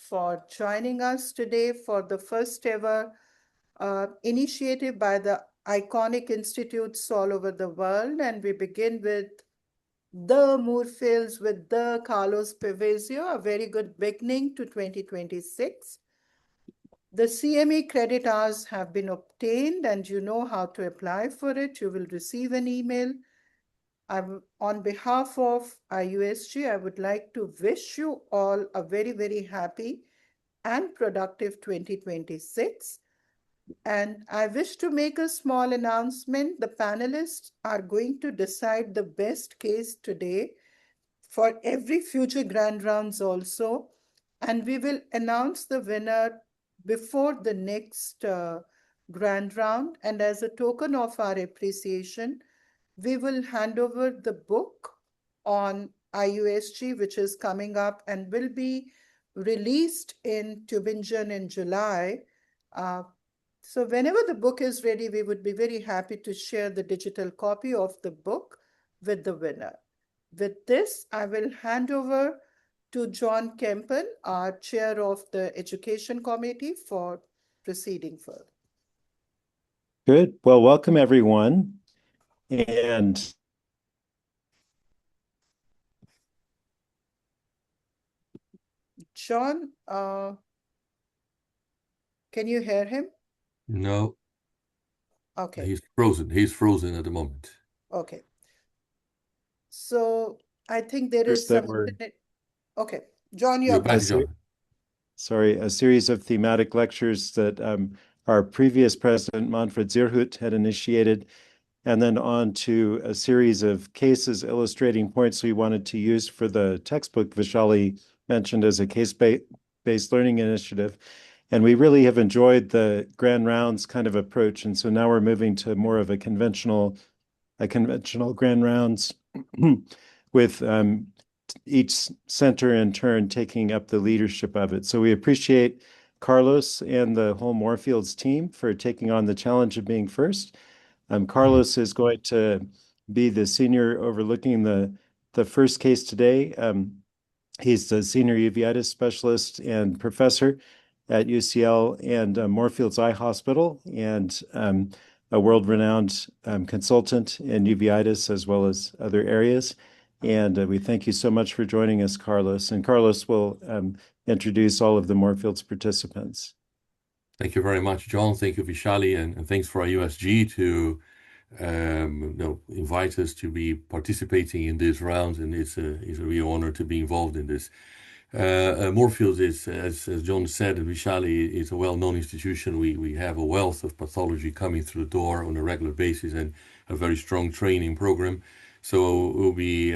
for joining us today for the first ever initiative by the iconic institutes all over the world. And we begin with the Moorfields with the Carlos Pevesio, a very good beginning to 2026. The CME credit hours have been obtained and you know how to apply for it. You will receive an email. On behalf of IUSG, I would like to wish you all a very, very happy and productive 2026. And I wish to make a small announcement. The panelists are going to decide the best case today for every future grand rounds also. And we will announce the winner before the next grand round. And as a token of our appreciation, we will hand over the book on IUSG, which is coming up and will be released in Tübingen in July. So whenever the book is ready, we would be very happy to share the digital copy of the book with the winner. With this, I will hand over to John Kempen, our chair of the Education Committee, for proceeding further. Good. Well, welcome everyone. And John, can you hear him? No. Okay. He's frozen. He's frozen at the moment. Okay. So I think there is some internet. Okay. John, you're back, John. Sorry, a series of thematic lectures that our previous president, Manfred Zierhut, had initiated, and then on to a series of cases illustrating points we wanted to use for the textbook Vishali mentioned as a case-based learning initiative. And we really have enjoyed the grand rounds kind of approach. And so now we're moving to more of a conventional grand rounds with each center in turn taking up the leadership of it. So we appreciate Carlos and the whole Moorfields team for taking on the challenge of being first. Carlos is going to be the senior overlooking the first case today. He's the senior uveitis specialist and professor at UCL and Moorfields Eye Hospital, and a world-renowned consultant in uveitis as well as other areas. And we thank you so much for joining us, Carlos. And Carlos will introduce all of the Moorfields participants. Thank you very much, John. Thank you, Vishali, and thanks for IUSG to invite us to be participating in this round, and it's a real honor to be involved in this. Moorfields is, as John said, and Vishali, is a well-known institution. We have a wealth of pathology coming through the door on a regular basis and a very strong training program. So we'll be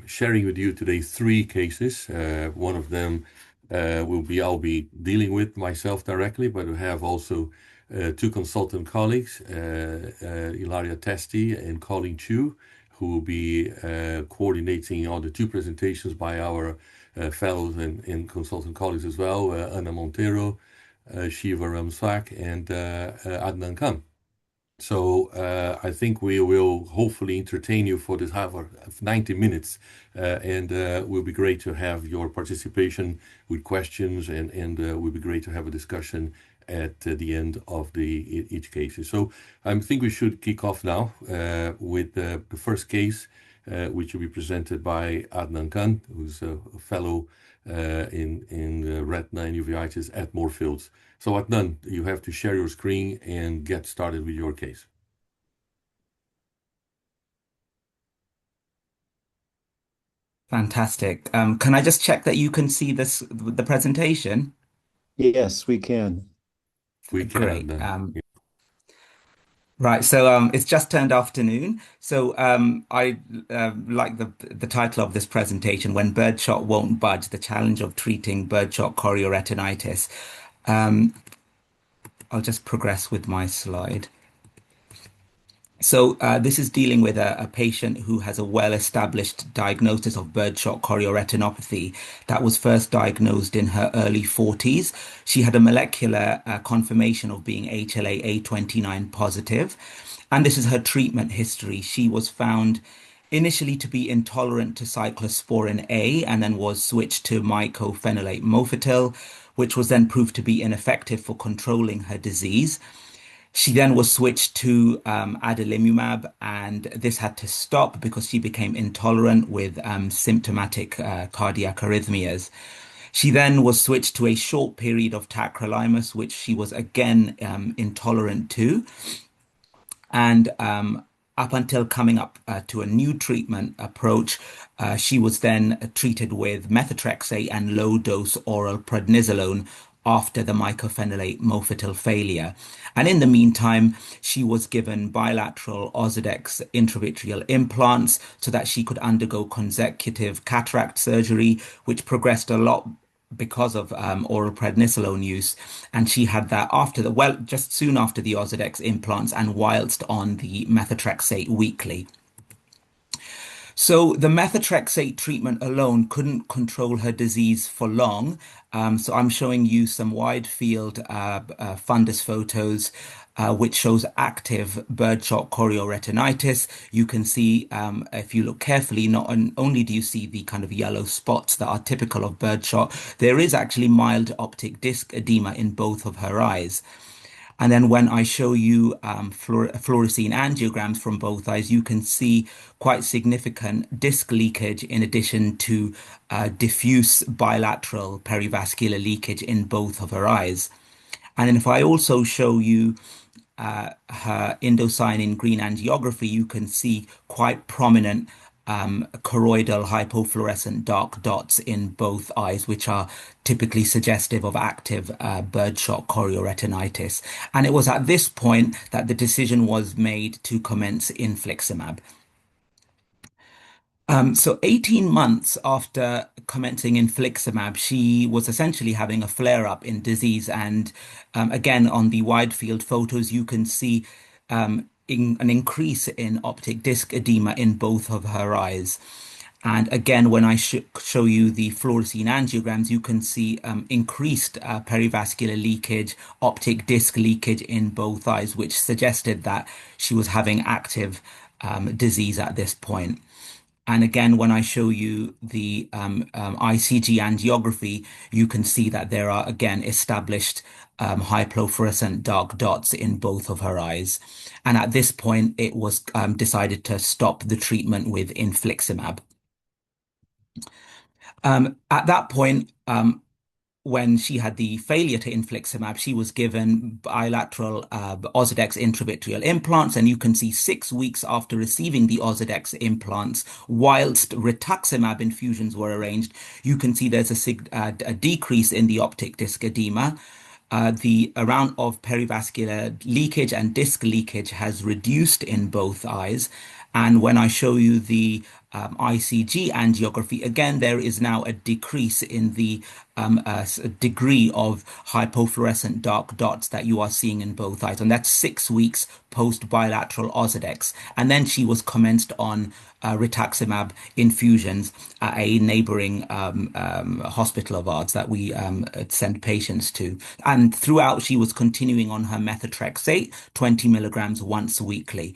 sharing with you today 3 cases. One of them I'll be dealing with myself directly, but we have also 2 consultant colleagues, Ilaria Testi and Colin Chu, who will be coordinating all the 2 presentations by our fellows and consultant colleagues as well, Anna Montero, Shiva Ramsak, and Adnan Khan. So I think we will hopefully entertain you for this half of 90 minutes, and it will be great to have your participation with questions, and it will be great to have a discussion at the end of each case. So I think we should kick off now with the first case, which will be presented by Adnan Khan, who's a fellow in retina and uveitis at Moorfields. So Adnan, you have to share your screen and get started with your case. Fantastic. Can I just check that you can see the presentation? Yes, we can. We can. Great. Right, so it's just turned afternoon. So I like the title of this presentation, When Birdshot Won't Budge, the Challenge of Treating Birdshot Chorioretinitis. I'll just progress with my slide. So this is dealing with a patient who has a well-established diagnosis of birdshot chorioretinopathy that was first diagnosed in her early 40s. She had a molecular confirmation of being HLA-A29 positive, and this is her treatment history. She was found initially to be intolerant to cyclosporin A and then was switched to mycophenolate mofetil, which was then proved to be ineffective for controlling her disease. She then was switched to adalimumab, and this had to stop because she became intolerant with symptomatic cardiac arrhythmias. She then was switched to a short period of tacrolimus, which she was again intolerant to. And up until coming up to a new treatment approach, she was then treated with methotrexate and low-dose oral prednisolone after the mycophenolate mofetil failure. And in the meantime, she was given bilateral Ozurdex intravitreal implants so that she could undergo consecutive cataract surgery, which progressed a lot because of oral prednisolone use. And she had that just soon after the Ozurdex implants and whilst on the methotrexate weekly. So the methotrexate treatment alone couldn't control her disease for long. So I'm showing you some wide field fundus photos, which shows active birdshot chorioretinitis. You can see, if you look carefully, not only do you see the kind of yellow spots that are typical of birdshot, there is actually mild optic disc edema in both of her eyes. And then when I show you fluorescein angiograms from both eyes, you can see quite significant disc leakage in addition to diffuse bilateral perivascular leakage in both of her eyes. And then if I also show you her indocyanine green angiography, you can see quite prominent choroidal hypofluorescent dark dots in both eyes, which are typically suggestive of active birdshot chorioretinitis. And it was at this point that the decision was made to commence infliximab. So 18 months after commencing infliximab, she was essentially having a flare-up in disease. And again, on the wide field photos, you can see an increase in optic disc edema in both of her eyes. And again, when I show you the fluorescein angiograms, you can see increased perivascular leakage, optic disc leakage in both eyes, which suggested that she was having active disease at this point. And again, when I show you the ICG angiography, you can see that there are, again, established hypofluorescent dark dots in both of her eyes. And at this point, it was decided to stop the treatment with infliximab. At that point, when she had the failure to infliximab, she was given bilateral Ozurdex intravitreal implants. And you can see 6 weeks after receiving the Ozurdex implants, whilst rituximab infusions were arranged, you can see there's a decrease in the optic disc edema. The amount of perivascular leakage and disc leakage has reduced in both eyes. And when I show you the ICG angiography, again, there is now a decrease in the degree of hypofluorescent dark dots that you are seeing in both eyes. And that's 6 weeks post bilateral Ozurdex. And then she was commenced on rituximab infusions at a neighboring hospital of ours that we send patients to. And throughout, she was continuing on her methotrexate, 20 milligrams once weekly.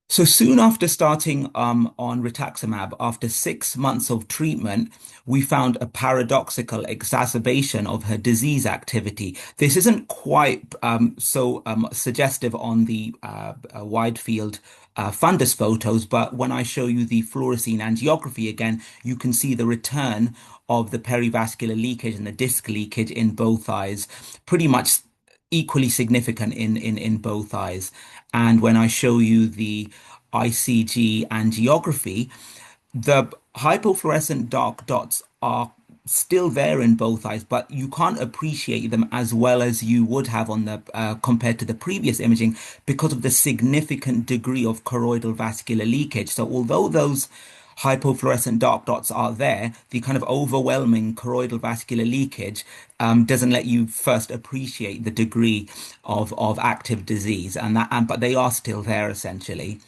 So soon after starting on rituximab, after 6 months of treatment, we found a paradoxical exacerbation of her disease activity. This isn't quite so suggestive on the wide field fundus photos, but when I show you the fluorescein angiography again, you can see the return of the perivascular leakage and the disc leakage in both eyes, pretty much equally significant in both eyes. And when I show you the ICG angiography, the hypofluorescent dark dots are still there in both eyes, but you can't appreciate them as well as you would have on the compared to the previous imaging because of the significant degree of choroidal vascular leakage. So although those hypofluorescent dark dots are there, the kind of overwhelming choroidal vascular leakage doesn't let you first appreciate the degree of active disease, but they are still there essentially.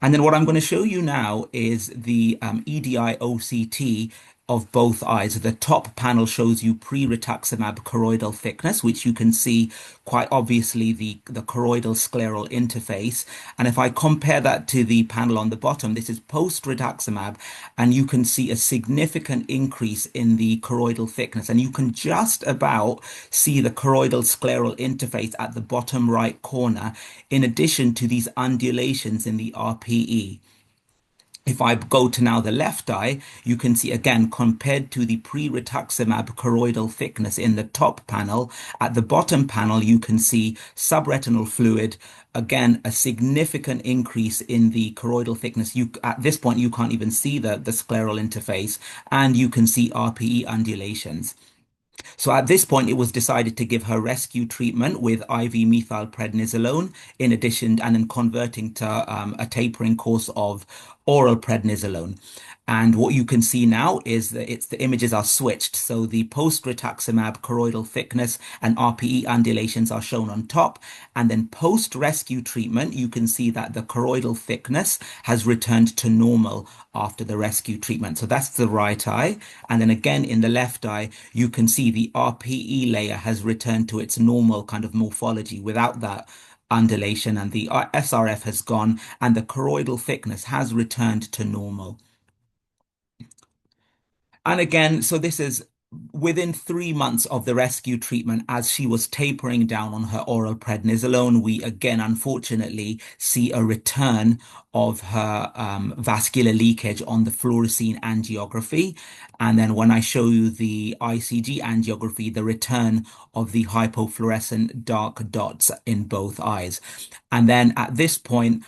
And then what I'm going to show you now is the EDI OCT of both eyes. The top panel shows you pre-rituximab choroidal thickness, which you can see quite obviously the choroidal scleral interface. And if I compare that to the panel on the bottom, this is post-rituximab, and you can see a significant increase in the choroidal thickness. And you can just about see the choroidal scleral interface at the bottom right corner, in addition to these undulations in the RPE. If I go to now the left eye, you can see again, compared to the pre-rituximab choroidal thickness in the top panel, at the bottom panel, you can see subretinal fluid, again, a significant increase in the choroidal thickness. At this point, you can't even see the scleral interface, and you can see RPE undulations. So at this point, it was decided to give her rescue treatment with IV methylprednisolone, in addition, and then converting to a tapering course of oral prednisolone. And what you can see now is that the images are switched. So the post-rituximab choroidal thickness and RPE undulations are shown on top. And then post-rescue treatment, you can see that the choroidal thickness has returned to normal after the rescue treatment. So that's the right eye. And then again, in the left eye, you can see the RPE layer has returned to its normal kind of morphology without that undulation, and the SRF has gone, and the choroidal thickness has returned to normal. And again, so this is within 3 months of the rescue treatment, as she was tapering down on her oral prednisolone, we again, unfortunately, see a return of her vascular leakage on the fluorescein angiography. And then when I show you the ICG angiography, the return of the hypofluorescent dark dots in both eyes. And then at this point,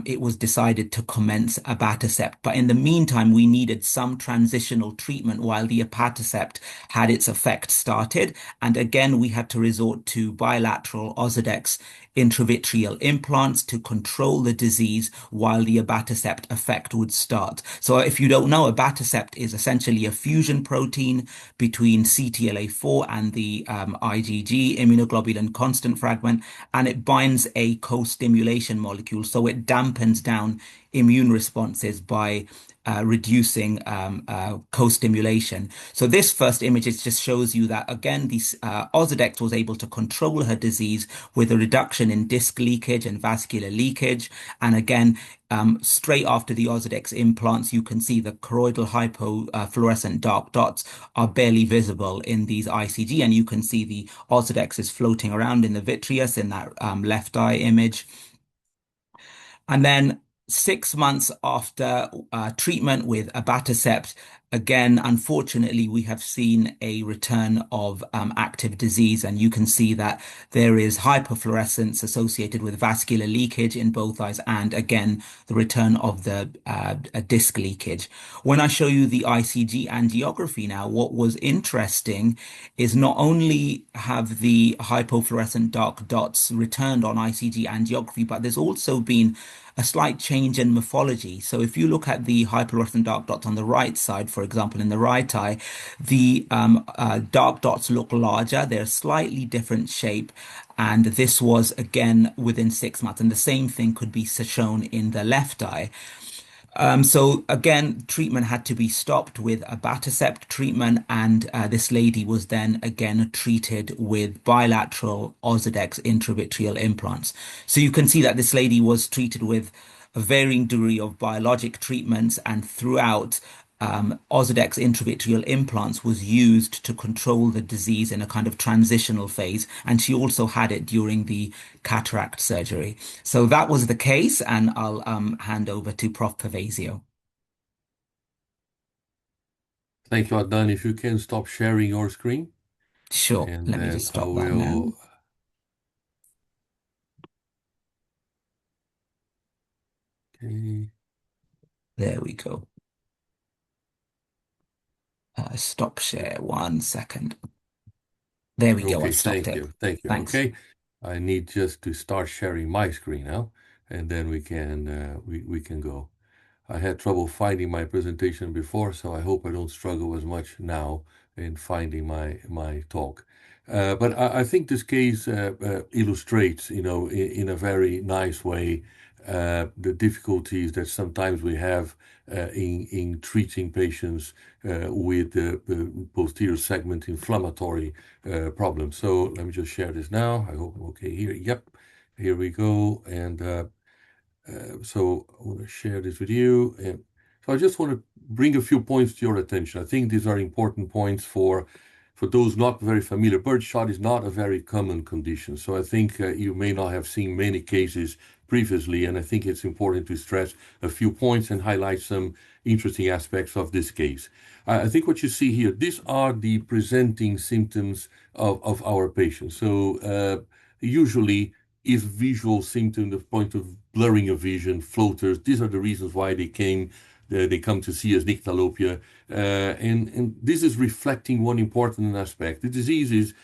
it was decided to commence abatacept. But in the meantime, we needed some transitional treatment while the abatacept had its effect started. And again, we had to resort to bilateral Ozurdex intravitreal implants to control the disease while the abatacept effect would start. So if you don't know, abatacept is essentially a fusion protein between CTLA4 and the IgG immunoglobulin constant fragment, and it binds a co-stimulation molecule. So it dampens down immune responses by reducing co-stimulation. So this first image just shows you that, again, Ozurdex was able to control her disease with a reduction in disc leakage and vascular leakage. And again, straight after the Ozurdex implants, you can see the choroidal hypofluorescent dark dots are barely visible in these ICG. And you can see the Ozurdex is floating around in the vitreous in that left eye image. And then 6 months after treatment with abatacept, again, unfortunately, we have seen a return of active disease, and you can see that there is hyperfluorescence associated with vascular leakage in both eyes, and again, the return of the disc leakage. When I show you the ICG angiography now, what was interesting is not only have the hypofluorescent dark dots returned on ICG angiography, but there's also been a slight change in morphology. So if you look at the hypofluorescent dark dots on the right side, for example, in the right eye, the dark dots look larger. They're slightly different shape. And this was, again, within 6 months. And the same thing could be shown in the left eye. So again, treatment had to be stopped with abatacept treatment, and this lady was then again treated with bilateral Ozurdex intravitreal implants. So you can see that this lady was treated with a varying degree of biologic treatments, and throughout, Ozurdex intravitreal implants was used to control the disease in a kind of transitional phase, and she also had it during the cataract surgery. So that was the case, and I'll hand over to Prof. Pavasio. Thank you, Adnan. If you can stop sharing your screen, Sure, and let me then just I stop that now. will. Okay. There we go. Stop share 1 second. There we go. I Okay, stopped thank it. you. Thank you. Thanks. Okay. I need just to start sharing my screen now, and then we can go. I had trouble finding my presentation before, so I hope I don't struggle as much now in finding my talk. But I think this case illustrates, in a very nice way, the difficulties that sometimes we have in treating patients with the posterior segment inflammatory problems. So let me just share this now. I hope I'm okay here. Yep, here we go. And so I want to share this with you. And so I just want to bring a few points to your attention. I think these are important points for those not very familiar. Birdshot is not a very common condition. So I think you may not have seen many cases previously, and I think it's important to stress a few points and highlight some interesting aspects of this case. I think what you see here, these are the presenting symptoms of our patients. So usually if visual symptom, the point of blurring of vision, floaters, these are the reasons why they come to see us, nyctalopia. And this is reflecting one important aspect. The disease is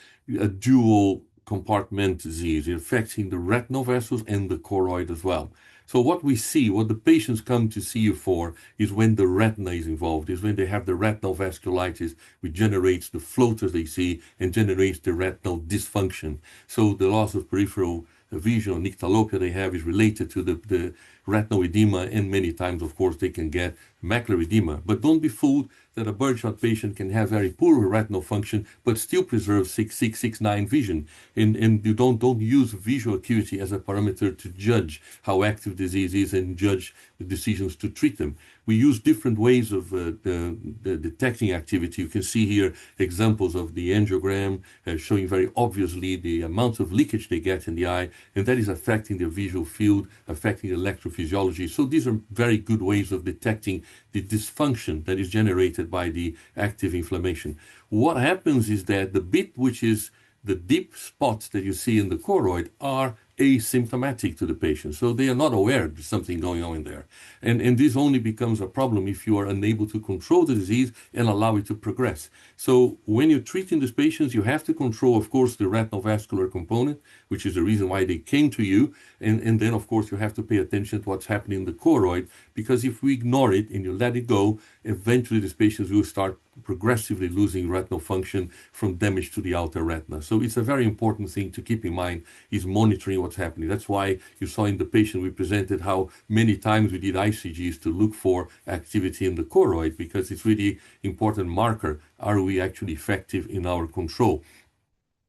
a dual compartment disease. It affecting the retinal vessels and the choroid as well. So what we see, what the patients come to see you for, is when the retina is involved, is when they have the retinal vasculitis, which generates the floaters they see and generates the retinal dysfunction. So the loss of peripheral vision or nyctalopia they have is related to the retinal edema, and many times, of course, they can get macular edema. But don't be fooled that a birdshot patient can have very poor retinal function but still preserve 6.669 vision. And you don't use visual acuity as a parameter to judge how active disease is and judge the decisions to treat them. We use different ways of the detecting activity. You can see here examples of the angiogram showing very obviously the amount of leakage they get in the eye, and that is affecting their visual field, affecting electrophysiology. So these are very good ways of detecting the dysfunction that is generated by the active inflammation. What happens is that the bit which is the deep spots that you see in the choroid are asymptomatic to the patient. So they are not aware there's something going on in there. And this only becomes a problem if you are unable to control the disease and allow it to progress. So when you're treating these patients, you have to control, of course, the retinal vascular component, which is the reason why they came to you. And then, of course, you have to pay attention to what's happening in the choroid, because if we ignore it and you let it go, eventually these patients will start progressively losing retinal function from damage to the outer retina. So it's a very important thing to keep in mind, is monitoring what's happening. That's why you saw in the patient we presented how many times we did ICGs to look for activity in the choroid, because it's really important marker. Are we actually effective in our control?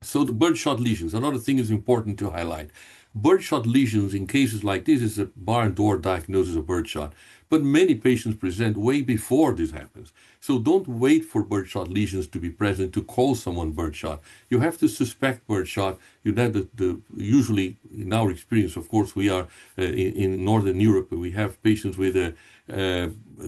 So the birdshot lesions, another thing is important to highlight. Birdshot lesions in cases like this is a barn door diagnosis of birdshot. But many patients present way before this happens. So don't wait for birdshot lesions to be present to call someone birdshot. You have to suspect birdshot. Usually, in our experience, of course, we are in Northern Europe, we have patients with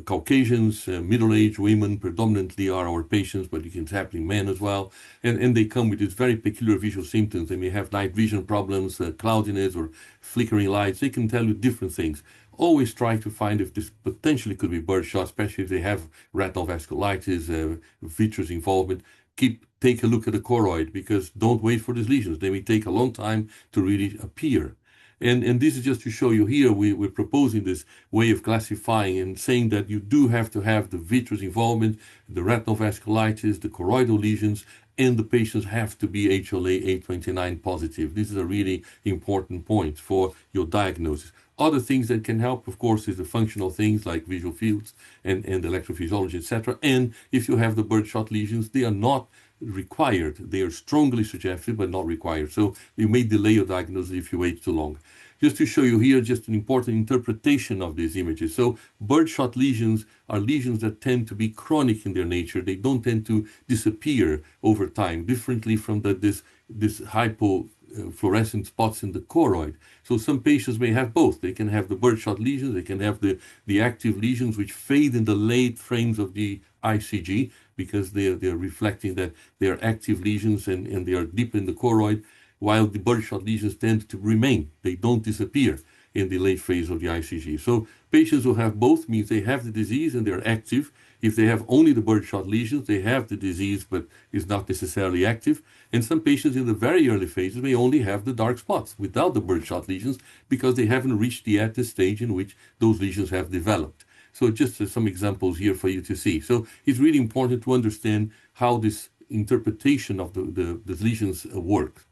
Caucasians, middle-aged women predominantly are our patients, but it can happen in men as well. And they come with these very peculiar visual symptoms. They may have night vision problems, cloudiness or flickering lights. They can tell you different things. Always try to find if this potentially could be birdshot, especially if they have retinal vasculitis, vitreous involvement. Take a look at the choroid, because don't wait for these lesions. They may take a long time to really appear. And this is just to show you here, we're proposing this way of classifying and saying that you do have to have the vitreous involvement, the retinal vasculitis, the choroidal lesions, and the patients have to be HLA-A29 positive. This is a really important point for your diagnosis. Other things that can help, of course, is the functional things like visual fields and electrophysiology, etc. And if you have the birdshot lesions, they are not required. They are strongly suggested, but not required. So you may delay your diagnosis if you wait too long. Just to show you here, just an important interpretation of these images. So birdshot lesions are lesions that tend to be chronic in their nature. They don't tend to disappear over time, differently from this hypofluorescent spots in the choroid. So some patients may have both. They can have the birdshot lesions, they can have the active lesions which fade in the late frames of the ICG, because they're reflecting that they are active lesions and they are deep in the choroid, while the birdshot lesions tend to remain. They don't disappear in the late phase of the ICG. So patients who have both means they have the disease and they're active. If they have only the birdshot lesions, they have the disease but is not necessarily active. And some patients in the very early phases may only have the dark spots without the birdshot lesions, because they haven't reached yet the stage in which those lesions have developed. So just some examples here for you to see. So it's really important to understand how this interpretation of the lesions works.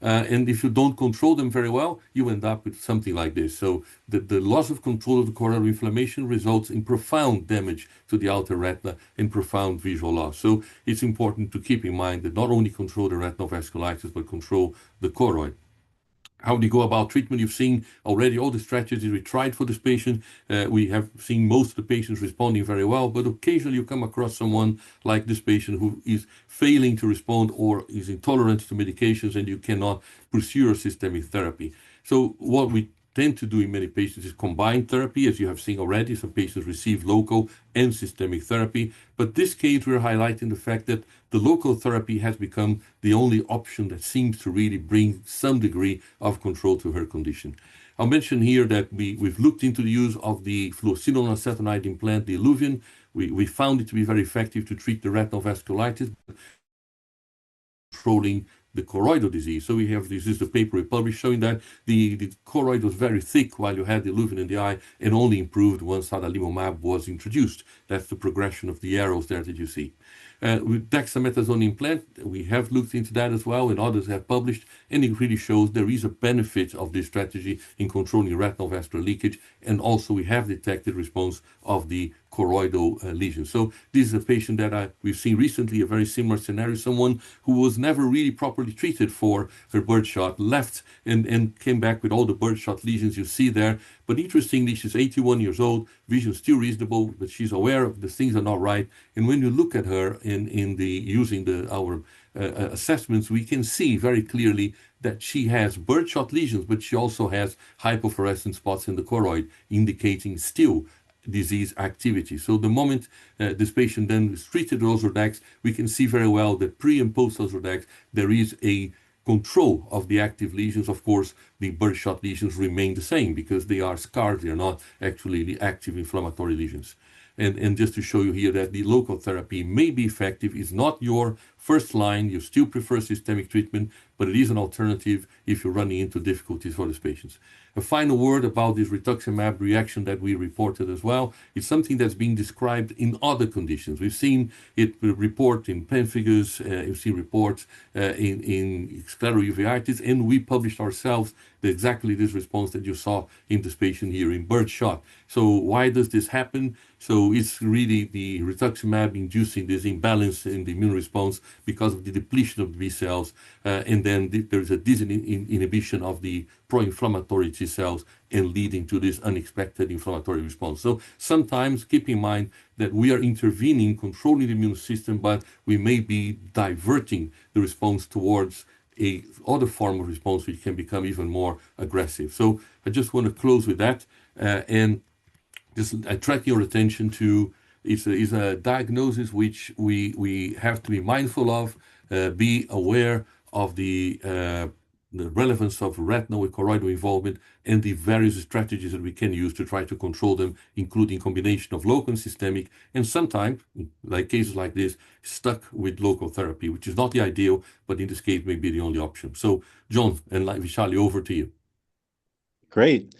And if you don't control them very well, you end up with something like this. So the loss of control of the choroidal inflammation results in profound damage to the outer retina and profound visual loss. So it's important to keep in mind that not only control the retinal vasculitis, but control the choroid. How do you go about treatment? You've seen already all the strategies we tried for this patient. We have seen most of the patients responding very well, but occasionally you come across someone like this patient who is failing to respond or is intolerant to medications, and you cannot pursue your systemic therapy. So what we tend to do in many patients is combine therapy, as you have seen already. Some patients receive local and systemic therapy. But this case, we're highlighting the fact that the local therapy has become the only option that seems to really bring some degree of control to her condition. I'll mention here that we've looked into the use of the fluocinolone acetonide implant, the Iluvien. We found it to be very effective to treat the retinal vasculitis, controlling the choroidal disease. So we have this is the paper we published showing that the choroid was very thick while you had the Iluvien in the eye, and only improved once adalimumab was introduced. That's the progression of the arrows there that you see. With dexamethasone implant, we have looked into that as well, and others have published, and it really shows there is a benefit of this strategy in controlling retinal vascular leakage, and also we have detected response of the choroidal lesion. So this is a patient that we've seen recently, a very similar scenario, someone who was never really properly treated for her birdshot, left and came back with all the birdshot lesions you see there. But interestingly, she's 81 years old, vision still reasonable, but she's aware of the things are not right. And when you look at her using our assessments, we can see very clearly that she has birdshot lesions, but she also has hypofluorescent spots in the choroid, indicating still disease activity. So the moment this patient then is treated with Ozurdex, we can see very well that pre and post Ozurdex, there is a control of the active lesions. Of course, the birdshot lesions remain the same because they are scarred. They are not actually the active inflammatory lesions. And just to show you here that the local therapy may be effective, is not your first line. You still prefer systemic treatment, but it is an alternative if you're running into difficulties for these patients. A final word about this rituximab reaction that we reported as well. It's something that's being described in other conditions. We've seen it report in pemphigus, you've seen reports in scleral uveitis, and we published ourselves exactly this response that you saw in this patient here in birdshot. So why does this happen? So it's really the rituximab inducing this imbalance in the immune response because of the depletion of the B cells, and then there's a disinhibition of the pro-inflammatory T cells and leading to this unexpected inflammatory response. So sometimes keep in mind that we are intervening, controlling the immune system, but we may be diverting the response towards a other form of response which can become even more aggressive. So I just want to close with that, and just attract your attention to is a diagnosis which we have to be mindful of, be aware of the relevance of retinal with choroidal involvement and the various strategies that we can use to try to control them, including combination of local and systemic, and sometimes, like cases like this, stuck with local therapy, which is not the ideal, but in this case may be the only option. So, John and Vishali, over to you. Great.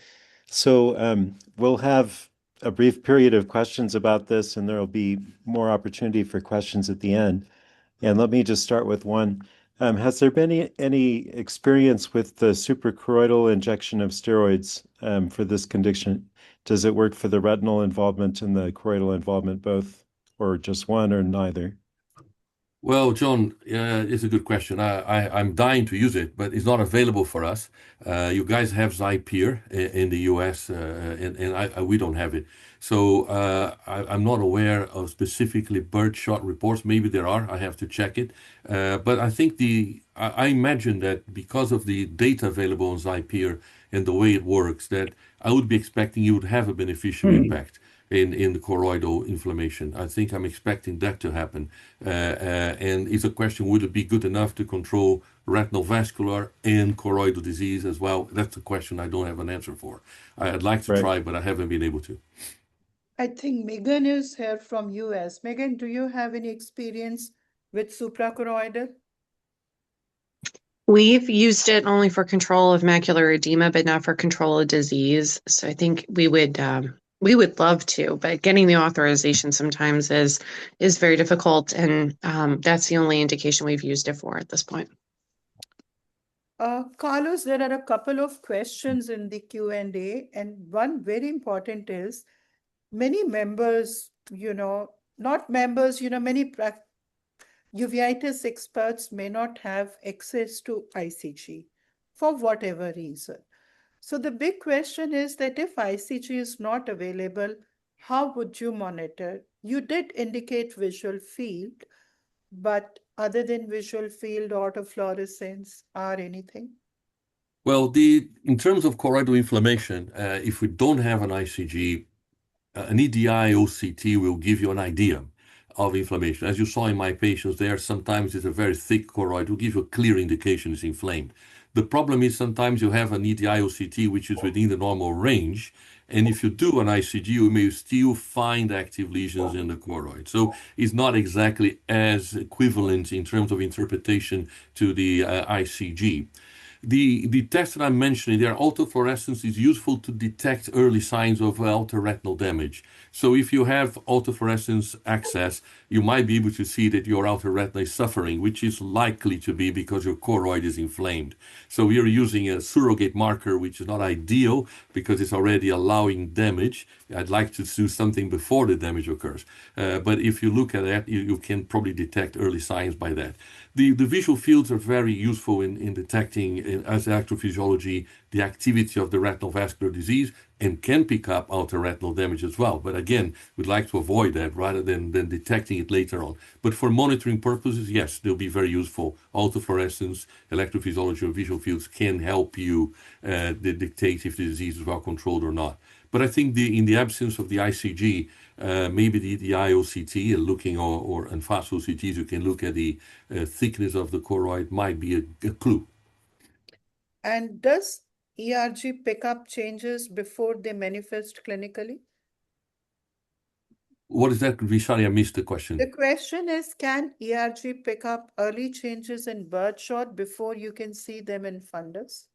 So we'll have a brief period of questions about this, and there will be more opportunity for questions at the end. And let me just start with one. Has there been any experience with the suprachoroidal injection of steroids for this condition? Does it work for the retinal involvement and the choroidal involvement both, or just one, or neither? Well, John, it's a good question. I'm dying to use it, but it's not available for us. You guys have Xipere in the US, and we don't have it. So I'm not aware of specifically birdshot reports. Maybe there are. I have to check it. But I think I imagine that because of the data available on Xipere and the way it works, that I would be expecting you would have a beneficial impact in the choroidal inflammation. I think I'm expecting that to happen. And it's a question, would it be good enough to control retinal vascular and choroidal disease as well? That's a question I don't have an answer for. I'd like to try, but I haven't been able to. I think Megan is here from US. Megan, do you have any experience with suprachoroidal? We've used it only for control of macular edema, but not for control of disease. So I think we would love to, but getting the authorization sometimes is very difficult, and that's the only indication we've used it for at this point. Carlos, there are a couple of questions in the Q&A, and one very important is many members, not members, many uveitis experts may not have access to ICG for whatever reason. So the big question is that if ICG is not available, how would you monitor? You did indicate visual field, but other than visual field, autofluorescence or anything? Well, in terms of choroidal inflammation, if we don't have an ICG, an EDI OCT will give you an idea of inflammation. As you saw in my patients there, sometimes it's a very thick choroid, will give you a clear indication it's inflamed. The problem is sometimes you have an EDI OCT which is within the normal range, and if you do an ICG, you may still find active lesions in the choroid. So it's not exactly as equivalent in terms of interpretation to the ICG. The test that I'm mentioning there, autofluorescence, is useful to detect early signs of outer retinal damage. So if you have autofluorescence access, you might be able to see that your outer retina is suffering, which is likely to be because your choroid is inflamed. So we are using a surrogate marker, which is not ideal because it's already allowing damage. I'd like to do something before the damage occurs. But if you look at that, you can probably detect early signs by that. The visual fields are very useful in detecting, as electrophysiology, the activity of the retinal vascular disease, and can pick up outer retinal damage as well. But again, we'd like to avoid that rather than detecting it later on. But for monitoring purposes, yes, they'll be very useful. Autofluorescence, electrophysiology, or visual fields can help you dictate if the disease is well controlled or not. But I think in the absence of the ICG, maybe the IOCT, looking and fast OCTs, you can look at the thickness of the choroid, might be a clue. And does ERG pick up changes before they manifest clinically? What is that, Vishali? I missed the question. The question is, can ERG pick up early changes in birdshot before you can see them in fundus?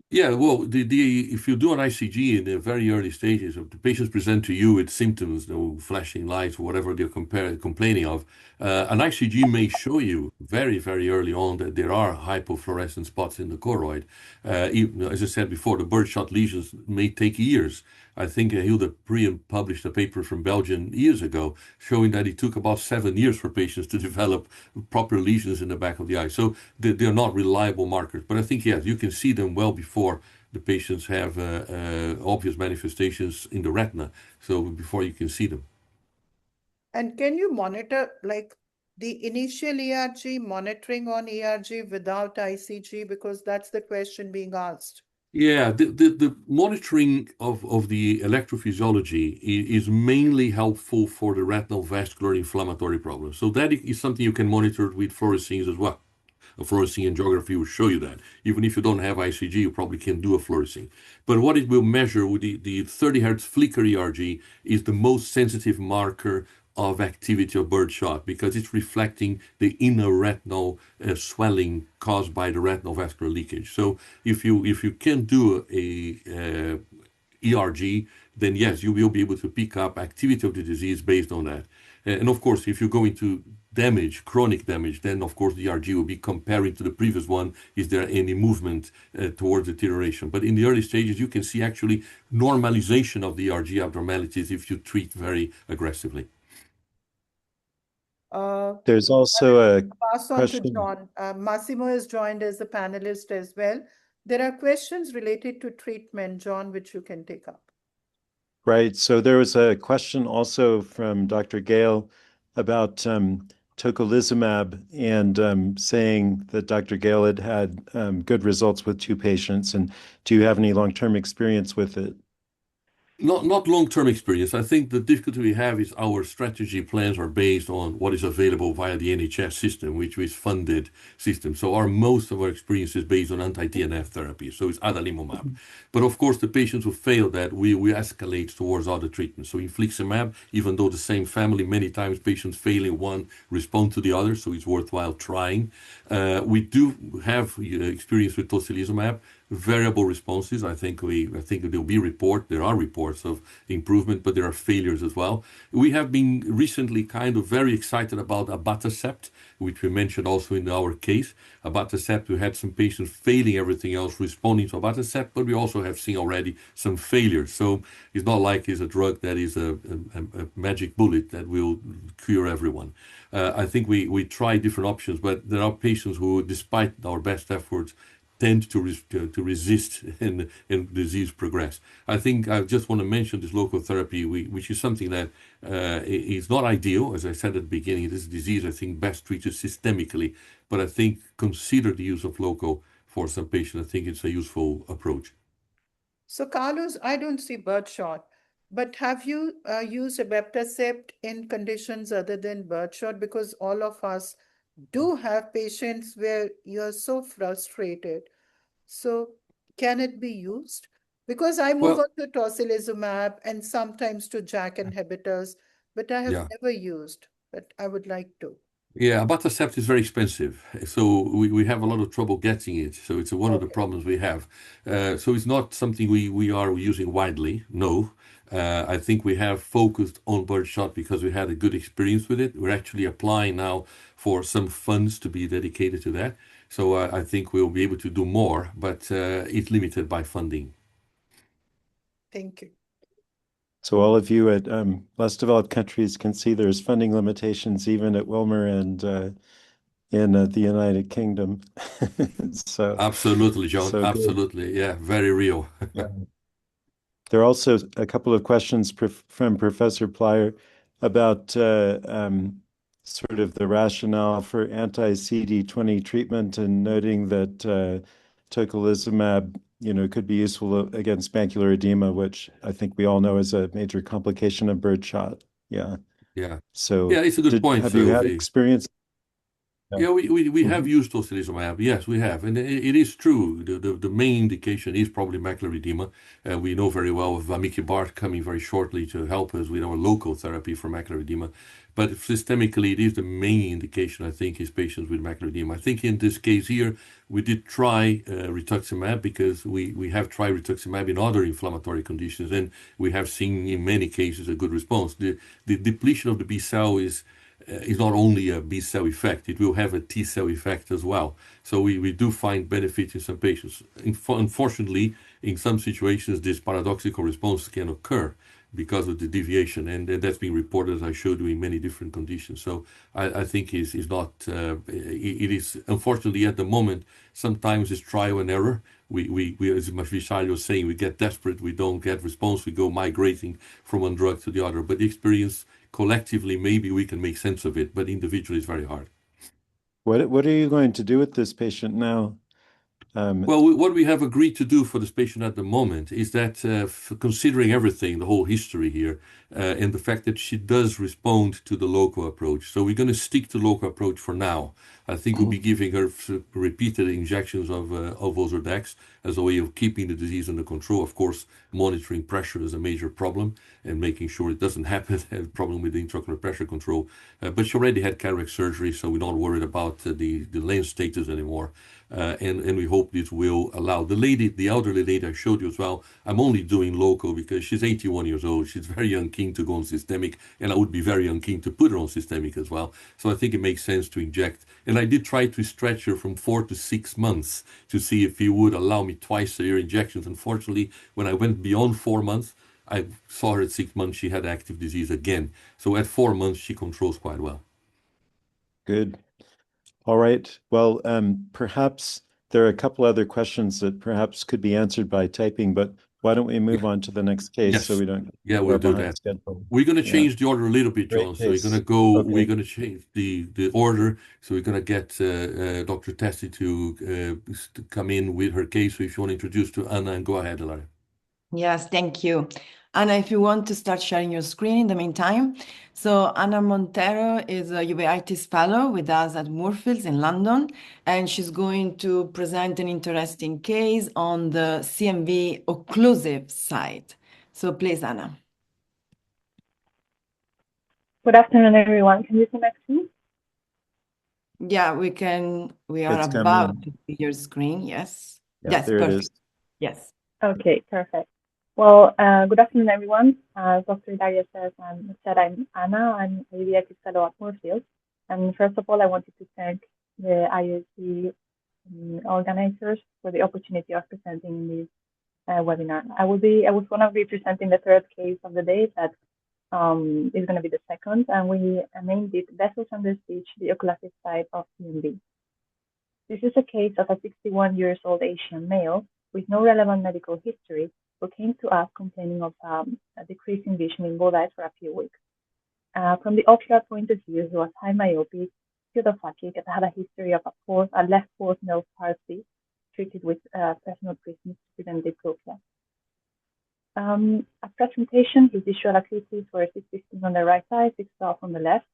Yeah, well, if you do an ICG in the very early stages, if the patients present to you with symptoms, flashing lights, or whatever they're complaining of, an ICG may show you very, very early on that there are hypofluorescent spots in the choroid. As I said before, the birdshot lesions may take years. I think Hilde Prien published a paper from Belgium years ago showing that it took about 7 years for patients to develop proper lesions in the back of the eye. So they're not reliable markers. But I think, yes, you can see them well before the patients have obvious manifestations in the retina. So before you can see them. And can you monitor, like, the initial ERG, monitoring on ERG without ICG? Because that's the question being asked. Yeah, the monitoring of the electrophysiology is mainly helpful for the retinal vascular inflammatory problems. So that is something you can monitor with fluoresceins as well. A fluorescein angiography will show you that. Even if you don't have ICG, you probably can do a fluorescein. But what it will measure with the 30 Hz flicker ERG is the most sensitive marker of activity of birdshot because it's reflecting the inner retinal swelling caused by the retinal vascular leakage. So if you can do a ERG, then yes, you will be able to pick up activity of the disease based on that. And of course, if you go into damage, chronic damage, then of course the ERG will be comparing to the previous one. Is there any movement towards deterioration? But in the early stages, you can see actually normalization of the ERG abnormalities if you treat very aggressively. There's also a pass on to question. John. Massimo has joined as a panelist as well. There are questions related to treatment, John, which you can take up. Right. So there was a question also from Dr. Gale about tocilizumab and saying that Dr. Gale had good results with 2 patients. And do you have any long-term experience with it? Not long-term experience. I think the difficulty we have is our strategy plans are based on what is available via the NHS system, which is funded system. So most of our experience is based on anti-TNF therapy. So it's adalimumab. But of course, the patients who fail that, we escalate towards other treatments. So infliximab, even though the same family, many times patients failing one respond to the other. So it's worthwhile trying. We do have experience with tocilizumab. variable responses. I think there are reports of improvement, but there are failures as well. We have been recently kind of very excited about abatacept, which we mentioned also in our case. Abatacept, we had some patients failing everything else, responding to abatacept, but we also have seen already some failures. So it's not like it's a drug that is a magic bullet that will cure everyone. I think we try different options, but there are patients who, despite our best efforts, tend to resist and disease progress. I think I just want to mention this local therapy, which is something that is not ideal. As I said at the beginning, this disease, I think, best treated systemically. But I think consider the use of local for some patients. I think it's a useful approach. So, Carlos, I don't see birdshot, but have you used abatacept in conditions other than birdshot? Because all of us do have patients where you're so frustrated. So, can it be used? Because I move Well, on to tocilizumab and sometimes to JAK inhibitors, but I have yeah. never used, but I would like to. Yeah, abatacept is very expensive, so we have a lot of trouble getting it. So it's one of the Okay. problems we have. So it's not something we are using widely. No, I think we have focused on birdshot because we had a good experience with it. We're actually applying now for some funds to be dedicated to that. So I think we'll be able to do more, but it's limited by funding. Thank you. So all of you at less developed countries can see there's funding limitations even at Wilmer and in the United Kingdom. So Absolutely, John. so good. Absolutely. Yeah, very real. Yeah. There are also a couple of questions from Professor Plyer about sort of the rationale for anti-CD20 treatment and noting that tocilizumab, could be useful against macular edema, which I think we all know is a major complication of birdshot. Yeah. Yeah. So Yeah, it's a good point. have you So had experience? Yeah. yeah, we have Mhm. used tocilizumab. Yes, we have. And it is true. The main indication is probably macular edema. We know very well of vamikibart coming very shortly to help us with our local therapy for macular edema. But systemically, it is the main indication, I think, is patients with macular edema. I think in this case here, we did try rituximab because we have tried rituximab in other inflammatory conditions, and we have seen in many cases a good response. The depletion of the B cell is not only a B cell effect, it will have a T cell effect as well. So we do find benefit in some patients. Unfortunately, in some situations, this paradoxical response can occur because of the deviation, and that's been reported, as I showed you, in many different conditions. So I think it is unfortunately at the moment, sometimes it's trial and error. We as Vishal was saying, we get desperate, we don't get response, we go migrating from one drug to the other. But the experience collectively, maybe we can make sense of it, but individually, it's very hard. What are you going to do with this patient now? Well, what we have agreed to do for this patient at the moment is that, considering everything, the whole history here, and the fact that she does respond to the local approach, so we're going to stick to local approach for now. I think we'll be giving her repeated injections of Ozurdex as a way of keeping the disease under control. Of course, monitoring pressure is a major problem and making sure it doesn't happen. A problem with the intraocular pressure control. But she already had cataract surgery, so we're not worried about the lens status anymore. And we hope this will allow the elderly lady I showed you as well. I'm only doing local because she's 81 years old. She's very unkeen to go on systemic, and I would be very unkeen to put her on systemic as well. So I think it makes sense to inject. And I did try to stretch her from 4 to 6 months to see if he would allow me twice a year injections. Unfortunately, when I went beyond 4 months, I saw her at 6 months, she had active disease again. So at 4 months, she controls quite well. Good. All right. Well, perhaps there are a couple other questions that perhaps could be answered by typing, but why don't we move Yeah. on to the next case so Yes. we don't Yeah, get we'll do behind that. schedule? We're going to Yeah. change the order a little bit, John. Great So case. we're Okay. going to change the order. So we're going to get Dr. Tessie to come in with her case. So if you want to introduce to Anna, and go ahead, Lara. Yes, thank you. Anna, if you want to start sharing your screen in the meantime. So Anna Montero is a Uveitis fellow with us at Moorfields in London, and she's going to present an interesting case on the CMV occlusive side. So please, Anna. Good afternoon, everyone. Can you see my screen? Yeah, we can. We are It's about coming. to see your screen. Yes. Yeah, Yes, there it perfect. is. Yes. Okay, perfect. Well, good afternoon, everyone. As Dr. Daria says, I'm Anna. I'm a Uveitis fellow at Moorfields. And first of all, I wanted to thank the IOC organizers for the opportunity of presenting in this webinar. I was going to be presenting the third case of the day that is going to be the second, and we named it Vessels Under Stitch, the occultic side of TMB. This is a case of a 61 years old Asian male with no relevant medical history who came to us complaining of a decrease in vision in both eyes for a few weeks. From the ocular point of view, he was high myopic, pseudophakic, and had a history of a left fourth nose palsy treated with personal prisms to prevent diplopia. At presentation, his visual acuities were 6/15 on the right eye, 6/12 on the left.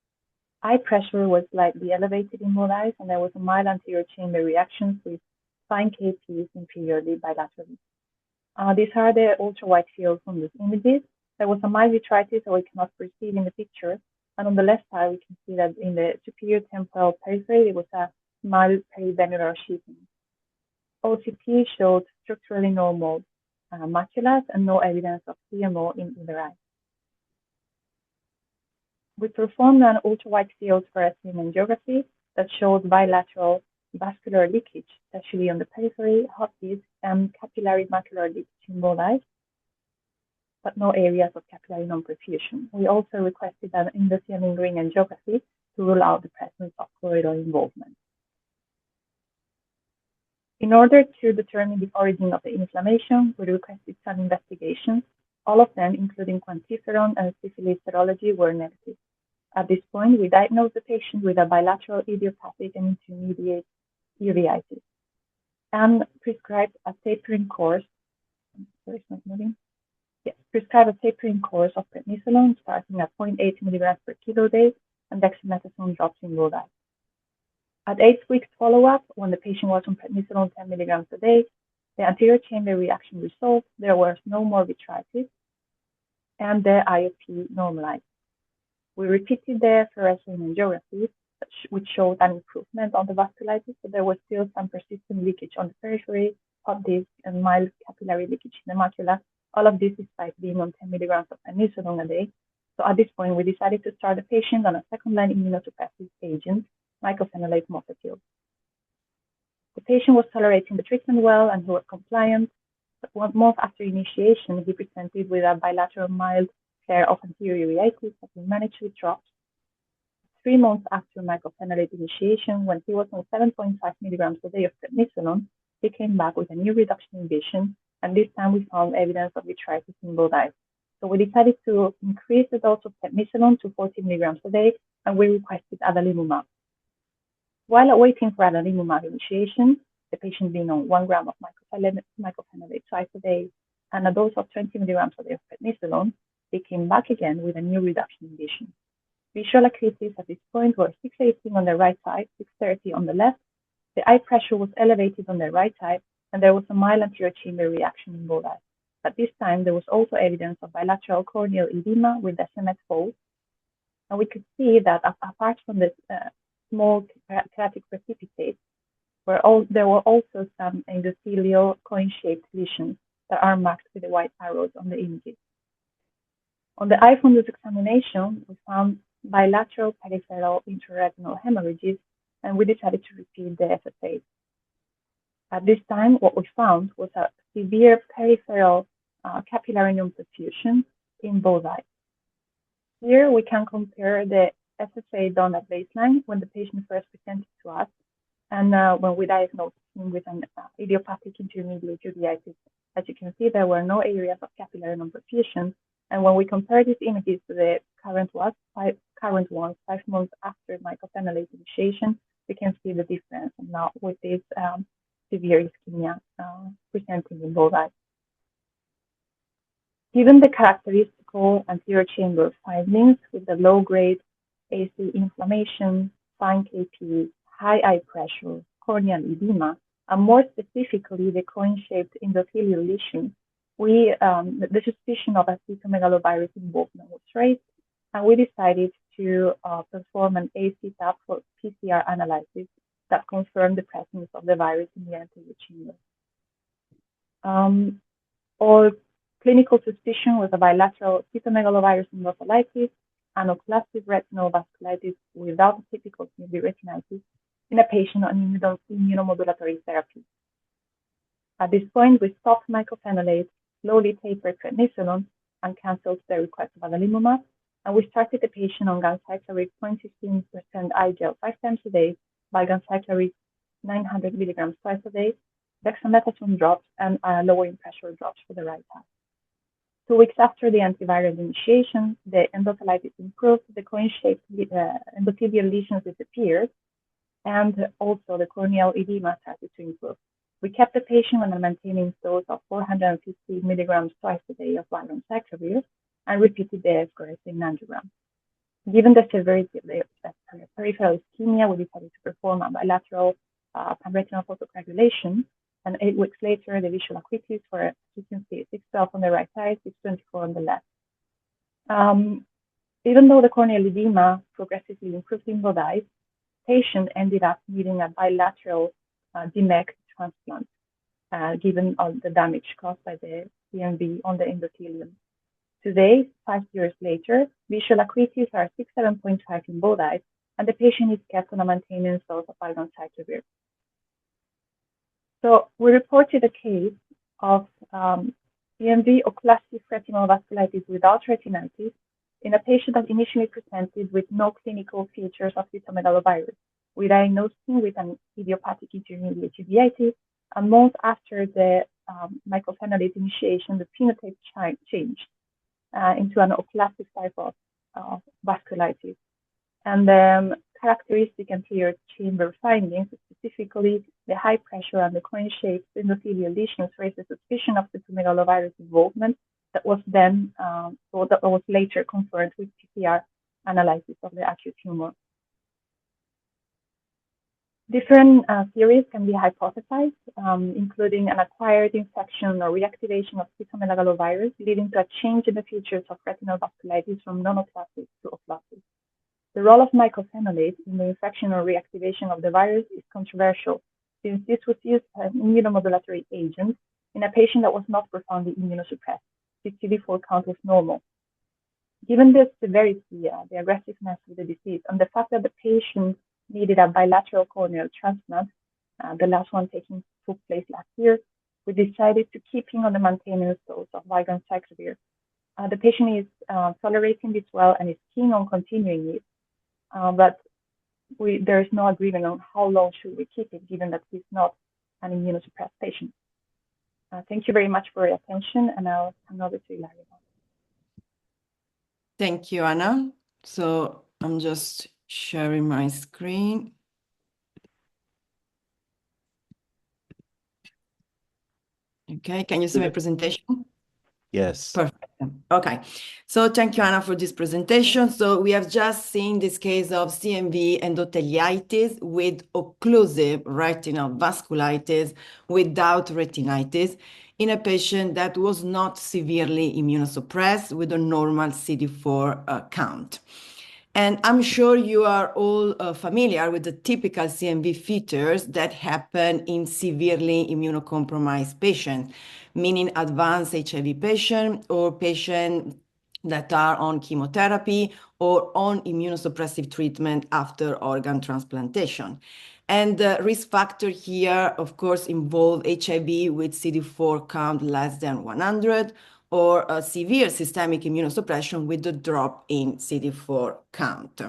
Eye pressure was slightly elevated in both eyes, and there was a mild anterior chamber reaction with fine KPs inferiorly bilaterally. These are the ultra-wide fields from these images. There was a mild vitritis that we cannot perceive in the picture, and on the left side, we can see that in the superior temporal periphery, there was a mild perivenular sheathing. OCT showed structurally normal maculas and no evidence of CMO in either eye. We performed an ultra-wide field fluorescein angiography that showed bilateral vascular leakage, especially on the periphery, hot disc, and capillary macular leakage in both eyes, but no areas of capillary non-perfusion. We also requested an endothelin green angiography to rule out the presence of choroidal involvement. In order to determine the origin of the inflammation, we requested some investigations. All of them, including quantiferon and syphilis serology, were negative. At this point, we diagnosed the patient with a bilateral idiopathic and intermediate uveitis and prescribed a tapering course. Prescribed a tapering course of prednisolone starting at 0.8 milligrams per kilo day and dexamethasone drops in both eyes. At 8 weeks follow-up, when the patient was on prednisolone 10 milligrams a day, the anterior chamber reaction resolved, there was no more vitritis, and the IOP normalized. We repeated the fluorescein angiography, which showed an improvement on the vasculitis, but there was still some persistent leakage on the periphery, hot disc, and mild capillary leakage in the macula. All of this despite being on 10 milligrams of prednisolone a day. So at this point, we decided to start the patient on a second-line immunosuppressive agent, mycophenolate mofetil. The patient was tolerating the treatment well and he was compliant. But 1 month after initiation, he presented with a bilateral mild flare of anterior uveitis that we managed with drops. 3 months after mycophenolate initiation, when he was on 7.5 milligrams a day of prednisolone, he came back with a new reduction in vision, and this time we found evidence of vitritis in both eyes. So we decided to increase the dose of prednisolone to 40 milligrams a day, and we requested adalimumab. While awaiting for adalimumab initiation, the patient being on 1 gram of mycophenolate twice a day and a dose of 20 milligrams a day of prednisolone, they came back again with a new reduction in vision. Visual acuities at this point were 6/18 on the right side, 6/30 on the left. The eye pressure was elevated on the right side, and there was a mild anterior chamber reaction in both eyes. At this time, there was also evidence of bilateral corneal edema with descemet folds, and we could see that apart from the small keratic precipitates, there were also some endothelial coin-shaped lesions that are marked with the white arrows on the images. On the eye fundus examination, we found bilateral peripheral intraretinal hemorrhages, and we decided to repeat the FSA. At this time, what we found was a severe peripheral capillary non-perfusion in both eyes. Here we can compare the FSA done at baseline when the patient first presented to us and when we diagnosed him with an idiopathic intermediate uveitis. As you can see, there were no areas of capillary non-perfusion, and when we compare these images to the current ones, 5 months after mycophenolate initiation, we can see the difference now with this severe ischemia presenting in both eyes. Given the characteristical anterior chamber findings with the low-grade AC inflammation, fine KP, high eye pressure, corneal edema, and more specifically the coin-shaped endothelial lesion, the suspicion of a cytomegalovirus involvement was raised, and we decided to perform an AC-TAP for PCR analysis that confirmed the presence of the virus in the anterior chamber. Or clinical suspicion was a bilateral cytomegalovirus endothelitis, anaplastic retinal vasculitis without a typical CMV retinitis in a patient on immunomodulatory therapy. At this point, we stopped mycophenolate, slowly tapered prednisolone, and canceled the request of adalimumab, and we started the patient on ganciclovir 0.15% IGL 5 times a day, valganciclovir 900 milligrams twice a day, dexamethasone drops, and lowering pressure drops for the right eye. 2 weeks after the antiviral initiation, the endothelitis improved, the cone-shaped endothelial lesions disappeared, and also the corneal edema started to improve. We kept the patient on a maintenance dose of 450 milligrams twice a day of valganciclovir and repeated the escorting angiogram. Given the severity of the peripheral ischemia, we decided to perform a bilateral panretinal photocoagulation, and 8 weeks later, the visual acuities for, as you can see, 612 on the right side, 624 on the left. Even though the corneal edema progressively improved in both eyes, patient ended up needing a bilateral DMEC transplant, given all the damage caused by the CMV on the endothelium. Today, 5 years later, visual acuities are 6.7.5 in both eyes, and the patient is kept on a maintenance dose of valganciclovir. So we reported a case of CMV oclustic retinal vasculitis without retinitis in a patient that initially presented with no clinical features of cytomegalovirus. We diagnosed him with an idiopathic intermediate uveitis. A month after the mycophenolate initiation, the phenotype changed into an oclustic type of vasculitis. And the characteristic anterior chamber findings, specifically the high pressure and the cone-shaped endothelial lesions, raised the suspicion of cytomegalovirus involvement that was then, that was later confirmed with PCR analysis of the acute tumor. Different theories can be hypothesized, including an acquired infection or reactivation of cytomegalovirus, leading to a change in the features of retinal vasculitis from non-oclustic to oclustic. The role of mycophenolate in the infection or reactivation of the virus is controversial, since this was used as an immunomodulatory agent in a patient that was not profoundly immunosuppressed. His CD4 count was normal. Given the severity, the aggressiveness of the disease, and the fact that the patient needed a bilateral corneal transplant, the last one took place last year, we decided to keep him on the maintenance dose of valganciclovir. The patient is tolerating this well and is keen on continuing it, but there is no agreement on how long should we keep it, given that he's not an immunosuppressed patient. Thank you very much for your attention, and I'll hand over to Ilaria. Thank you, Anna. So I'm just sharing my screen. Okay, can you see my presentation? Yes. Perfect. Okay, so thank you, Anna, for this presentation. So we have just seen this case of CMV endotheliitis with occlusive retinal vasculitis without retinitis in a patient that was not severely immunosuppressed with a normal CD4 count. And I'm sure you are all familiar with the typical CMV features that happen in severely immunocompromised patients, meaning advanced HIV patient or patients that are on chemotherapy or on immunosuppressive treatment after organ transplantation. And the risk factor here, of course, involve HIV with CD4 count less than 100, or a severe systemic immunosuppression with a drop in CD4 count.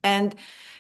And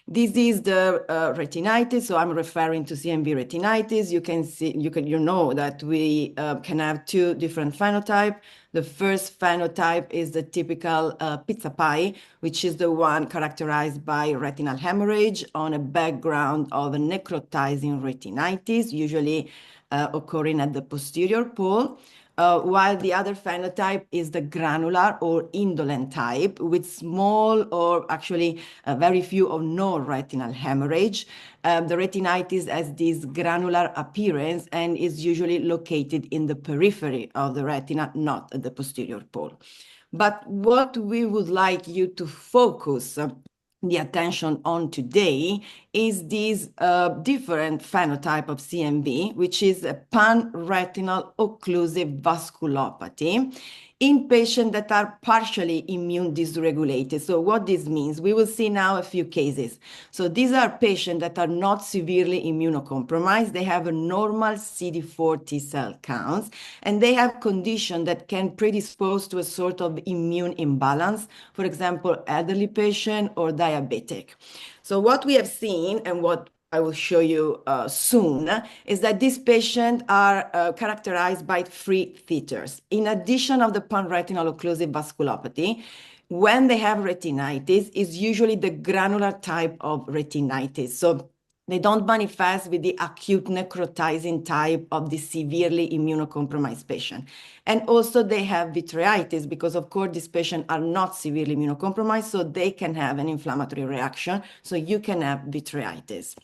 this is the retinitis, so I'm referring to CMV retinitis. You can see, you know that we can have two different phenotypes. The first phenotype is the typical pizza pie, which is the one characterized by retinal hemorrhage on a background of a necrotizing retinitis, usually occurring at the posterior pole. While the other phenotype is the granular or indolent type with small or actually very few or no retinal hemorrhage. The retinitis has this granular appearance and is usually located in the periphery of the retina, not at the posterior pole. But what we would like you to focus the attention on today is this different phenotype of CMV, which is a pan-retinal occlusive vasculopathy in patients that are partially immune dysregulated. So what this means, we will see now a few cases. So these are patients that are not severely immunocompromised. They have a normal CD4 T cell counts, and they have conditions that can predispose to a sort of immune imbalance, for example, elderly patient or diabetic. So what we have seen and what I will show you soon is that these patients are characterized by three features. In addition of the pan-retinal occlusive vasculopathy, when they have retinitis, it's usually the granular type of retinitis. So they don't manifest with the acute necrotizing type of the severely immunocompromised patient. And also they have vitreitis because, of course, these patients are not severely immunocompromised, so they can have an inflammatory reaction. So you can have vitreitis.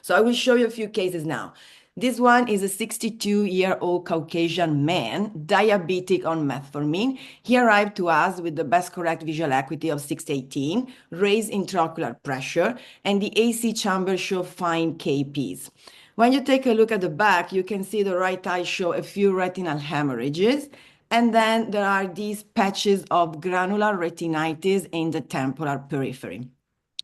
So I will show you a few cases now. This one is a 62-year-old Caucasian man, diabetic on metformin. He arrived to us with the best correct visual acuity of 618, raised intraocular pressure, and the AC chamber show fine KPs. When you take a look at the back, you can see the right eye show a few retinal hemorrhages, and then there are these patches of granular retinitis in the temporal periphery.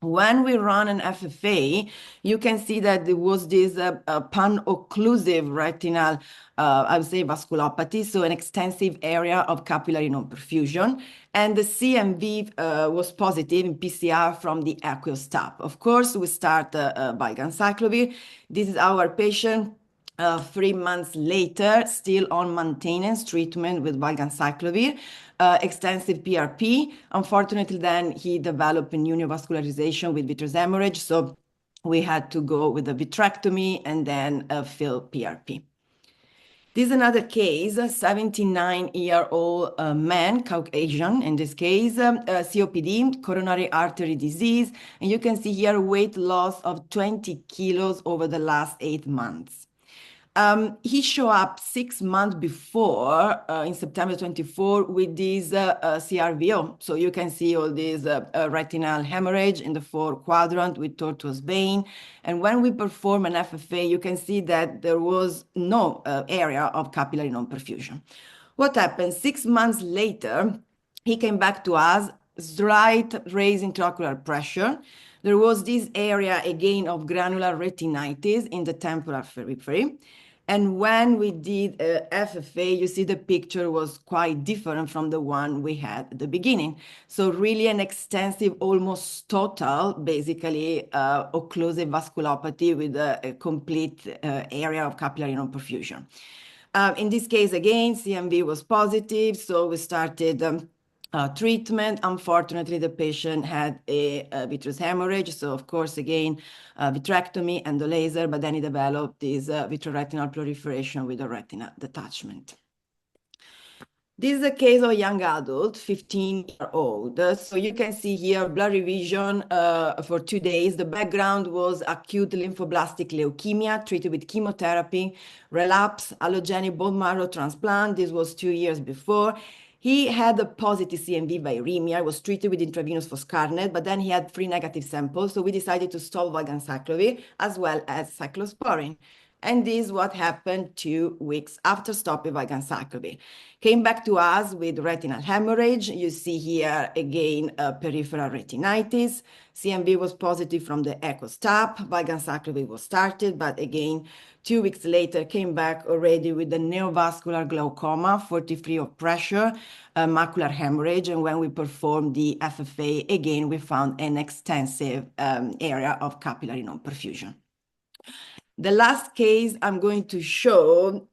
When we run an FFA, you can see that there was this pan-occlusive retinal, I would say, vasculopathy, so an extensive area of capillary non-perfusion, and the CMV was positive in PCR from the aqueous tap. Of course, we start valganciclovir. This is our patient. 3 months later, still on maintenance treatment with valganciclovir, extensive PRP. Unfortunately, then he developed pneumovascularization with vitreous hemorrhage, so we had to go with a vitrectomy and then fill PRP. This is another case, a 79-year-old man, Caucasian in this case, COPD, coronary artery disease, and you can see here weight loss of 20 kilos over the last 8 months. He showed up 6 months before, in September 24, with this CRVO. So you can see all these retinal hemorrhage in the 4 quadrant with tortuous vein. And when we perform an FFA, you can see that there was no area of capillary non-perfusion. What happened? 6 months later, he came back to us, slight raise intraocular pressure. There was this area again of granular retinitis in the temporal periphery. And when we did FFA, you see the picture was quite different from the one we had at the beginning. So really an extensive, almost total, basically occlusive vasculopathy with a complete area of capillary non-perfusion. In this case, again, CMV was positive, so we started treatment. Unfortunately, the patient had a vitreous hemorrhage. So, of course, again, vitrectomy and the laser, but then he developed this vitreoretinal proliferation with a retina detachment. This is a case of a young adult, 15-year-old. So you can see here blurry vision for 2 days. The background was acute lymphoblastic leukemia treated with chemotherapy, relapse, allogeneic bone marrow transplant. This was 2 years before. He had a positive CMV viremia, was treated with intravenous foscarnet, but then he had 3 negative samples. So we decided to stop valganciclovir as well as cyclosporine. And this is what happened 2 weeks after stopping valganciclovir. Came back to us with retinal hemorrhage. You see here again peripheral retinitis. CMV was positive from the echo tap. Valganciclovir was started, but again, 2 weeks later came back already with the neovascular glaucoma, 43 of pressure, macular hemorrhage. And when we performed the FFA, again, we found an extensive area of capillary non-perfusion. The last case I'm going to show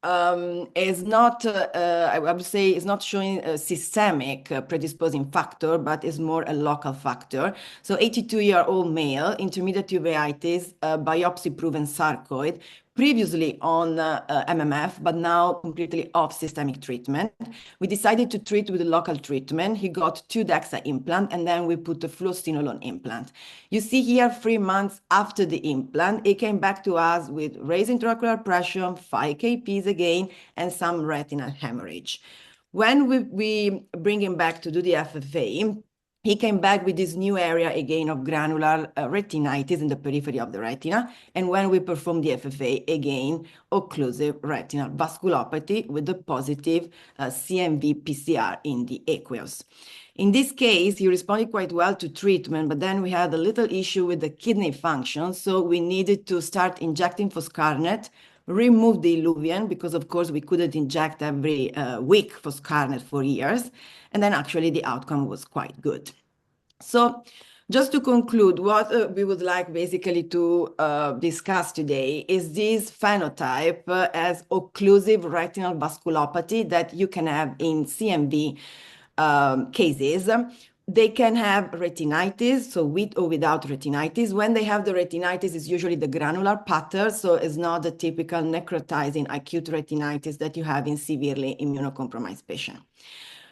is not, I would say, is not showing a systemic predisposing factor, but is more a local factor. So 82-year-old male, intermediate uveitis, biopsy-proven sarcoid, previously on MMF, but now completely off systemic treatment. We decided to treat with a local treatment. He got 2 DEXA implant, and then we put a fluocinolone implant. You see here 3 months after the implant, he came back to us with raised intraocular pressure, 5 kPs again, and some retinal hemorrhage. When we bring him back to do the FFA, he came back with this new area again of granular retinitis in the periphery of the retina. And when we performed the FFA, again, occlusive retinal vasculopathy with the positive CMV PCR in the aqueous. In this case, he responded quite well to treatment, but then we had a little issue with the kidney function. So we needed to start injecting foscarnet, remove the illuvian, because of course we couldn't inject every week foscarnet for years. And then actually the outcome was quite good. So just to conclude, what we would like basically to discuss today is this phenotype as occlusive retinal vasculopathy that you can have in CMV cases. They can have retinitis, so with or without retinitis. When they have the retinitis, it's usually the granular pattern, so it's not the typical necrotizing acute retinitis that you have in severely immunocompromised patients.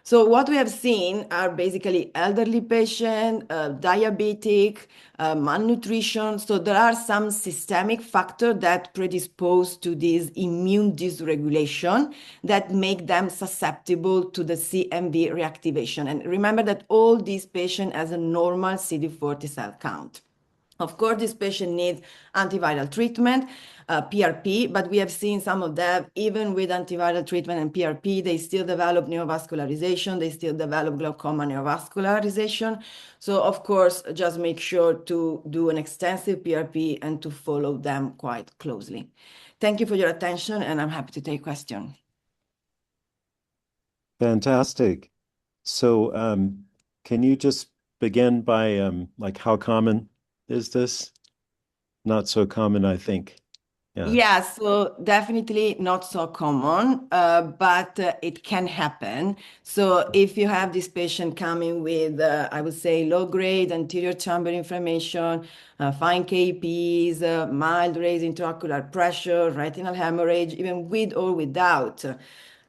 So what we have seen are basically elderly patient, diabetic, malnutrition. So there are some systemic factors that predispose to this immune dysregulation that make them susceptible to the CMV reactivation. And remember that all these patients has a normal CD40 cell count. Of course, this patient needs antiviral treatment, PRP, but we have seen some of them, even with antiviral treatment and PRP, they still develop neovascularization, they still develop glaucoma neovascularization. So of course, just make sure to do an extensive PRP and to follow them quite closely. Thank you for your attention, and I'm happy to take questions. Fantastic. So can you just begin by like how common is this? Not so common, I think. Yeah, so definitely not so common, but it can happen. So if you have this patient coming with, I would say, low-grade anterior chamber inflammation, fine KPs, mild raised intraocular pressure, retinal hemorrhage, even with or without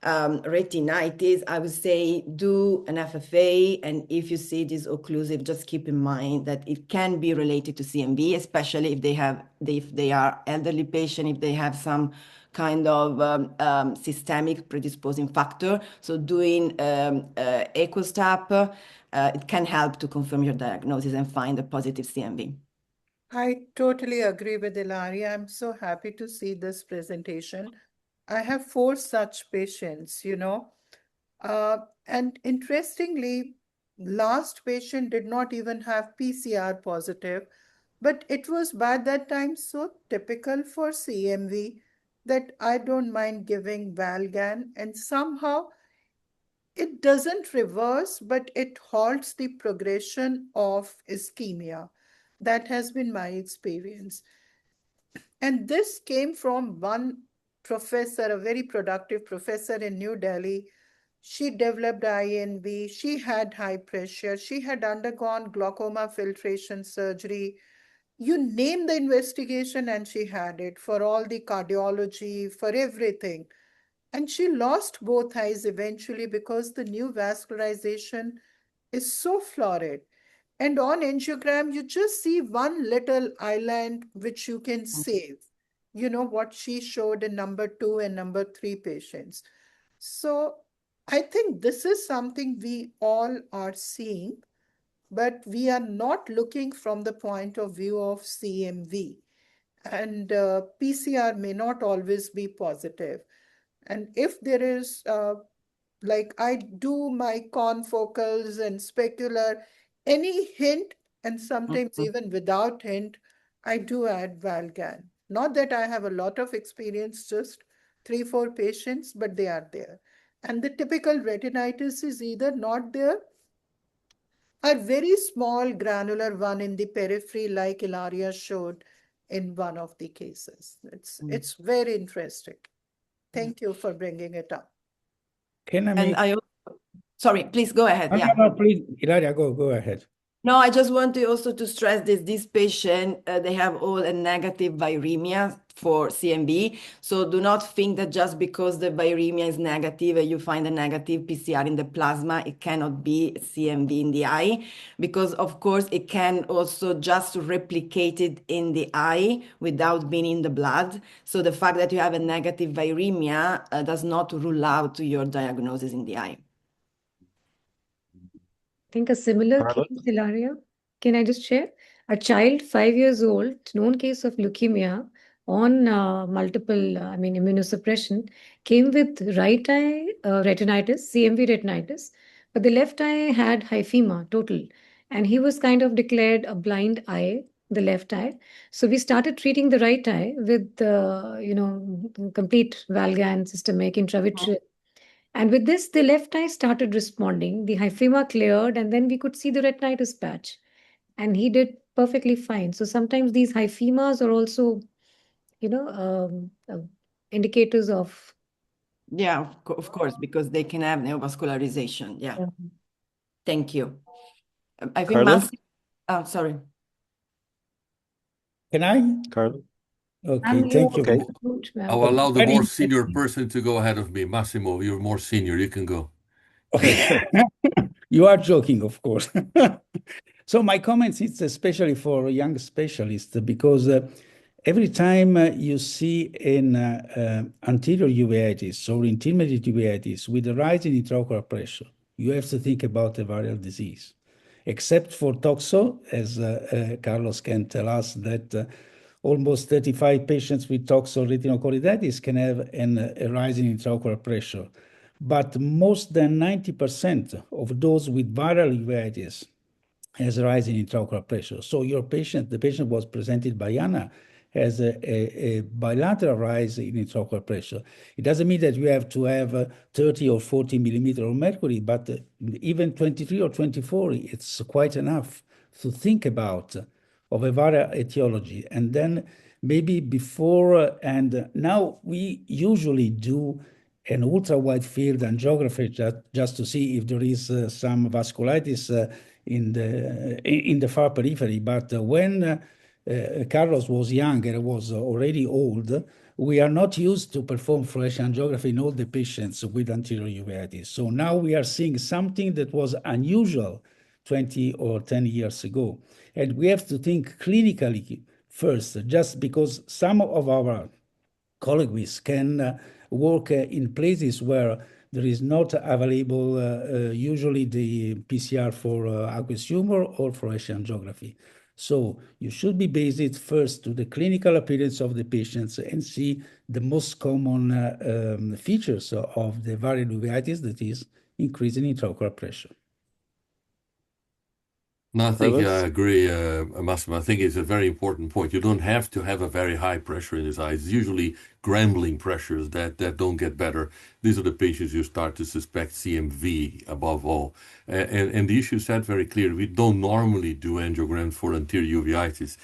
retinitis, I would say do an FFA, and if you see this occlusive, just keep in mind that it can be related to CMV, especially if they are elderly patient, if they have some kind of systemic predisposing factor. So doing EchoStap, it can help to confirm your diagnosis and find a positive CMV. I totally agree with Ilaria. I'm so happy to see this presentation. I have 4 such patients, and interestingly, last patient did not even have PCR positive, but it was by that time so typical for CMV that I don't mind giving Valgan, and somehow it doesn't reverse, but it halts the progression of ischemia. That has been my experience. And this came from one professor, a very productive professor in New Delhi. She developed INV, she had high pressure, she had undergone glaucoma filtration surgery. You name the investigation and she had it for all the cardiology, for everything. And she lost both eyes eventually because the new vascularization is so florid. And on angiogram, you just see one little island which you can save. You know what she showed in number 2 and number 3 patients. So I think this is something we all are seeing, but we are not looking from the point of view of CMV. And PCR may not always be positive. And if there is, like I do my confocals and specular, any hint, and sometimes even without hint, I do add Valgan. Not that I have a lot of experience, just 3, 4 patients, but they are there. And the typical retinitis is either not there, a very small granular one in the periphery, like Ilaria showed in one of the cases. It's very interesting. Thank you for bringing it up. Can I And make? I also, sorry, please go ahead. No, Yeah. no, please, Ilaria, go ahead. No, I just want to also to stress this patient, they have all a negative viremia for CMV. So do not think that just because the viremia is negative, you find a negative PCR in the plasma, it cannot be CMV in the eye, because of course it can also just replicate it in the eye without being in the blood. So the fact that you have a negative viremia does not rule out your diagnosis in the eye. think a similar Carla? case, Hilaria. Can I just share? A child, 5 years old, known case of leukemia on multiple, immunosuppression, came with right eye retinitis, CMV retinitis, but the left eye had hyphema total. And he was kind of declared a blind eye, the left eye. So we started treating the right eye with, complete Valgan systemic intravitreal. And with this, the left eye started responding. The hyphema cleared, and then we could see the retinitis patch. And he did perfectly fine. So sometimes these hyphemas are also, indicators of. Yeah, of course, because they can have neovascularization. Yeah. Yeah. Thank you. I think Carla? sorry. Can I? Carla? Okay, Ma'am, thank you. Okay. I'll allow the Very more senior interesting. person to go ahead of me. Massimo, you're more senior. You can go. Okay. You are joking, of course. So my comments, it's especially for young specialists because every time you see an anterior uveitis or intermediate uveitis with a rise in intraocular pressure, you have to think about a viral disease. Except for toxo, as Carlos can tell us that almost 35 patients with toxo retinochoroiditis can have a rise in intraocular pressure. But most than 90% of those with viral uveitis has a rise in intraocular pressure. So your patient, the patient was presented by Anna, has a bilateral rise in intraocular pressure. It doesn't mean that you have to have 30 or 40 millimeter of mercury, but even 23 or 24, it's quite enough to think about of a viral etiology. And then maybe before, and now we usually do an ultra wide field angiography just to see if there is some vasculitis in the far periphery. But when Carlos was young and was already old, we are not used to perform fluorescent angiography in all the patients with anterior uveitis. So now we are seeing something that was unusual 20 or 10 years ago. And we have to think clinically first, just because some of our colleagues can work in places where there is not available usually the PCR for aqueous humor or fluorescent angiography. So you should be based first to the clinical appearance of the patients and see the most common features of the viral uveitis, that is increasing intraocular pressure. No, I think I Carlos? agree, Massimo. I think it's a very important point. You don't have to have a very high pressure in his eyes. It's usually grambling pressures that don't get better. These are the patients you start to suspect CMV above all. And the issue is set very clear. We don't normally do angiograms for anterior uveitis,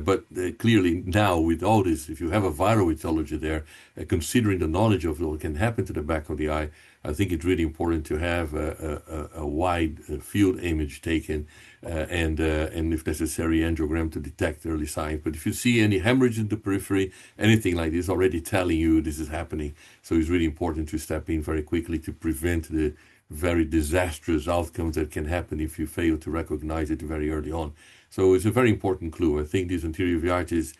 but clearly now with all this, if you have a viral etiology there, considering the knowledge of what can happen to the back of the eye, I think it's really important to have a wide field image taken and if necessary, angiogram to detect early signs. But if you see any hemorrhage in the periphery, anything like this, already telling you this is happening. So it's really important to step in very quickly to prevent the very disastrous outcomes that can happen if you fail to recognize it very early on. So it's a very important clue. I think these anterior uveitis,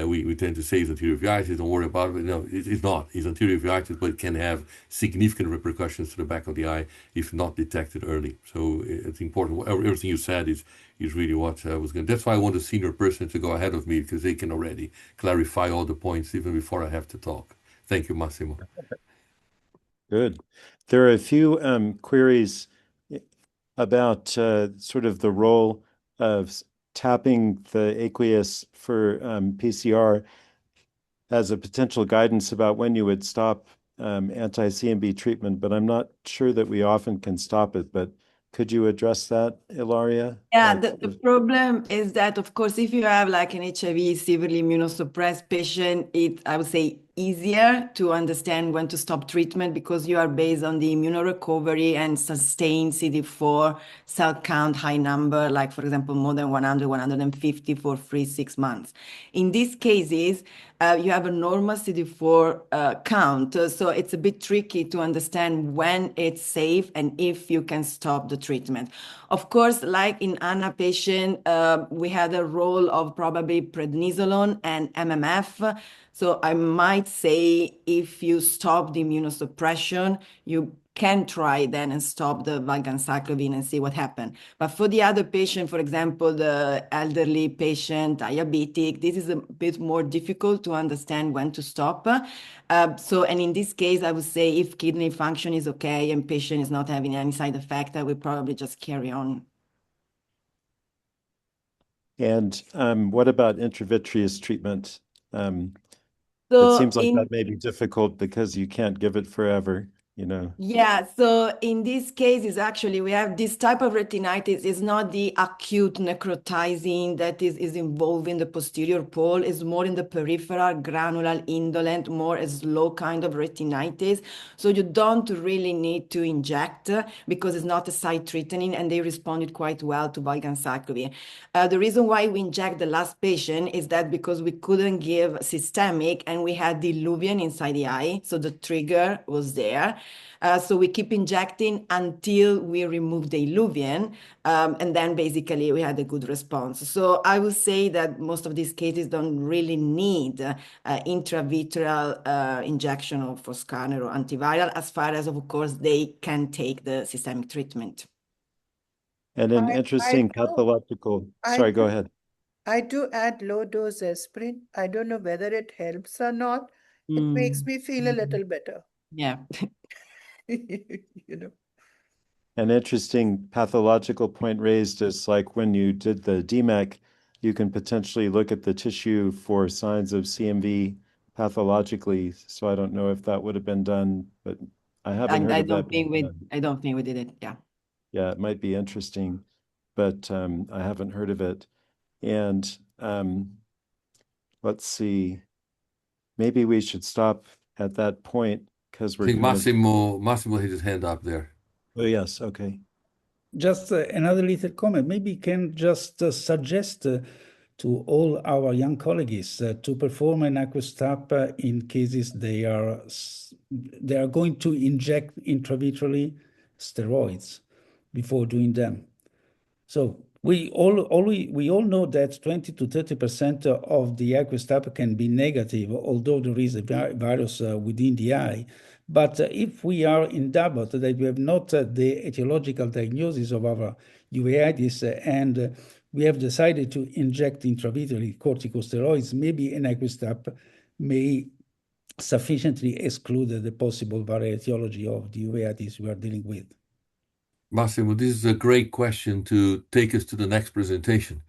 we tend to say it's anterior uveitis, don't worry about it. No, it's not. It's anterior uveitis, but it can have significant repercussions to the back of the eye if not detected early. So it's important. Everything you said is really what I was going to. That's why I want a senior person to go ahead of me, because they can already clarify all the points even before I have to talk. Thank you, Massimo. Good. There are a few queries about sort of the role of tapping the aqueous for PCR as a potential guidance about when you would stop anti-CMV treatment, but I'm not sure that we often can stop it. But could you address that, Ilaria? Yeah, the problem is that, of course, if you have like an HIV severely immunosuppressed patient, I would say, easier to understand when to stop treatment because you are based on the immunorecovery and sustained CD4 cell count high number, like, for example, more than 100, 150 for 3-6 months. In these cases, you have a normal CD4 count, so it's a bit tricky to understand when it's safe and if you can stop the treatment. Of course, like in Anna patient, we had a role of probably prednisolone and MMF. So I might say if you stop the immunosuppression, you can try then and stop the valganciclovir and see what happens. But for the other patient, for example, the elderly patient, diabetic, this is a bit more difficult to understand when to stop. And in this case, I would say if kidney function is okay and patient is not having any side effect, I would probably just carry on. And what about intravitreal treatment? It So seems like that may be difficult because you can't give it forever, you know. Yeah, so in this case is actually we have this type of retinitis is not the acute necrotizing that is involved in the posterior pole, is more in the peripheral, granular, indolent, more a slow kind of retinitis. So you don't really need to inject because it's not a site threatening and they responded quite well to valganciclovir. The reason why we inject the last patient is that because we couldn't give systemic and we had diluvian inside the eye, so the trigger was there. So we keep injecting until we remove the illuvian, and then basically we had a good response. So I would say that most of these cases don't really need intravitreal injection of for scanner or antiviral, as far as, of course, they can take the systemic treatment. And an interesting pathological, sorry, go ahead. I do add low dose aspirin. I don't know whether it helps or not. It makes me feel a little better. Yeah. You know. An interesting pathological point raised is like when you did the DMEC, you can potentially look at the tissue for signs of CMV pathologically. So I don't know if that would have been done, but I haven't heard of that being done. I don't think we did it. Yeah. Yeah, it might be interesting, but I haven't heard of it. And let's see, maybe we should stop at that point because I think Massimo had his hand up there. Oh, yes. Okay. Just another little comment. Maybe can just suggest to all our young colleagues to perform an aquastap in cases they are going to inject intravitreally steroids before doing them. So we all know that 20 to 30% of the aquastap can be negative, although there is a virus within the eye. But if we are in doubt that we have not the etiological diagnosis of our uveitis and we have decided to inject intravitreally corticosteroids, maybe an aquastap may sufficiently exclude the possible varietiology of the uveitis we are dealing with. Massimo, this is a great question to take us to the next presentation.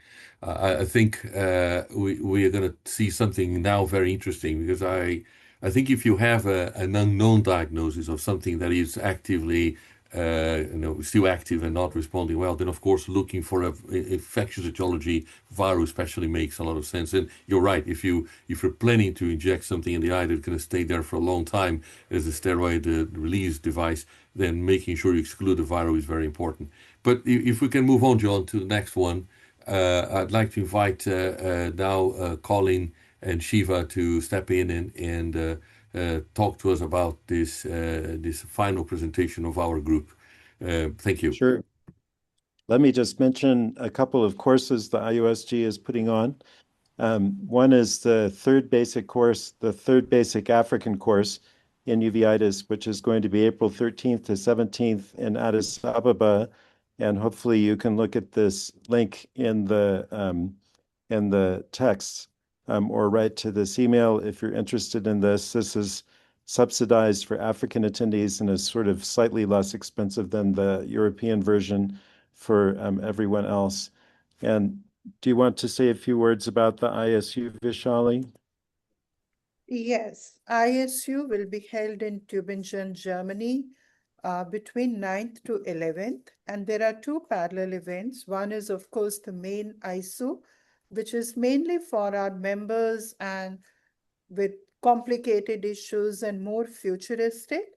I think we are going to see something now very interesting because I think if you have an unknown diagnosis of something that is actively still active and not responding well, then of course looking for an infectious etiology virus especially makes a lot of sense. And you're right, if you're planning to inject something in the eye that's going to stay there for a long time as a steroid release device, then making sure you exclude the viral is very important. But if we can move on, John, to the next one, I'd like to invite now Colin and Shiva to step in and talk to us about this final presentation of our group. Thank you. Sure. Let me just mention a couple of courses the IUSG is putting on. One is the third basic African course in uveitis, which is going to be April 13th to 17th in Addis Ababa. And hopefully you can look at this link in the text or write to this email if you're interested in this. This is subsidized for African attendees and is sort of slightly less expensive than the European version for everyone else. And do you want to say a few words about the ISU, Vishali? Yes, ISU will be held in Tübingen, Germany between 9th to 11th. And there are two parallel events. One is, of course, the main ISU, which is mainly for our members and with complicated issues and more futuristic.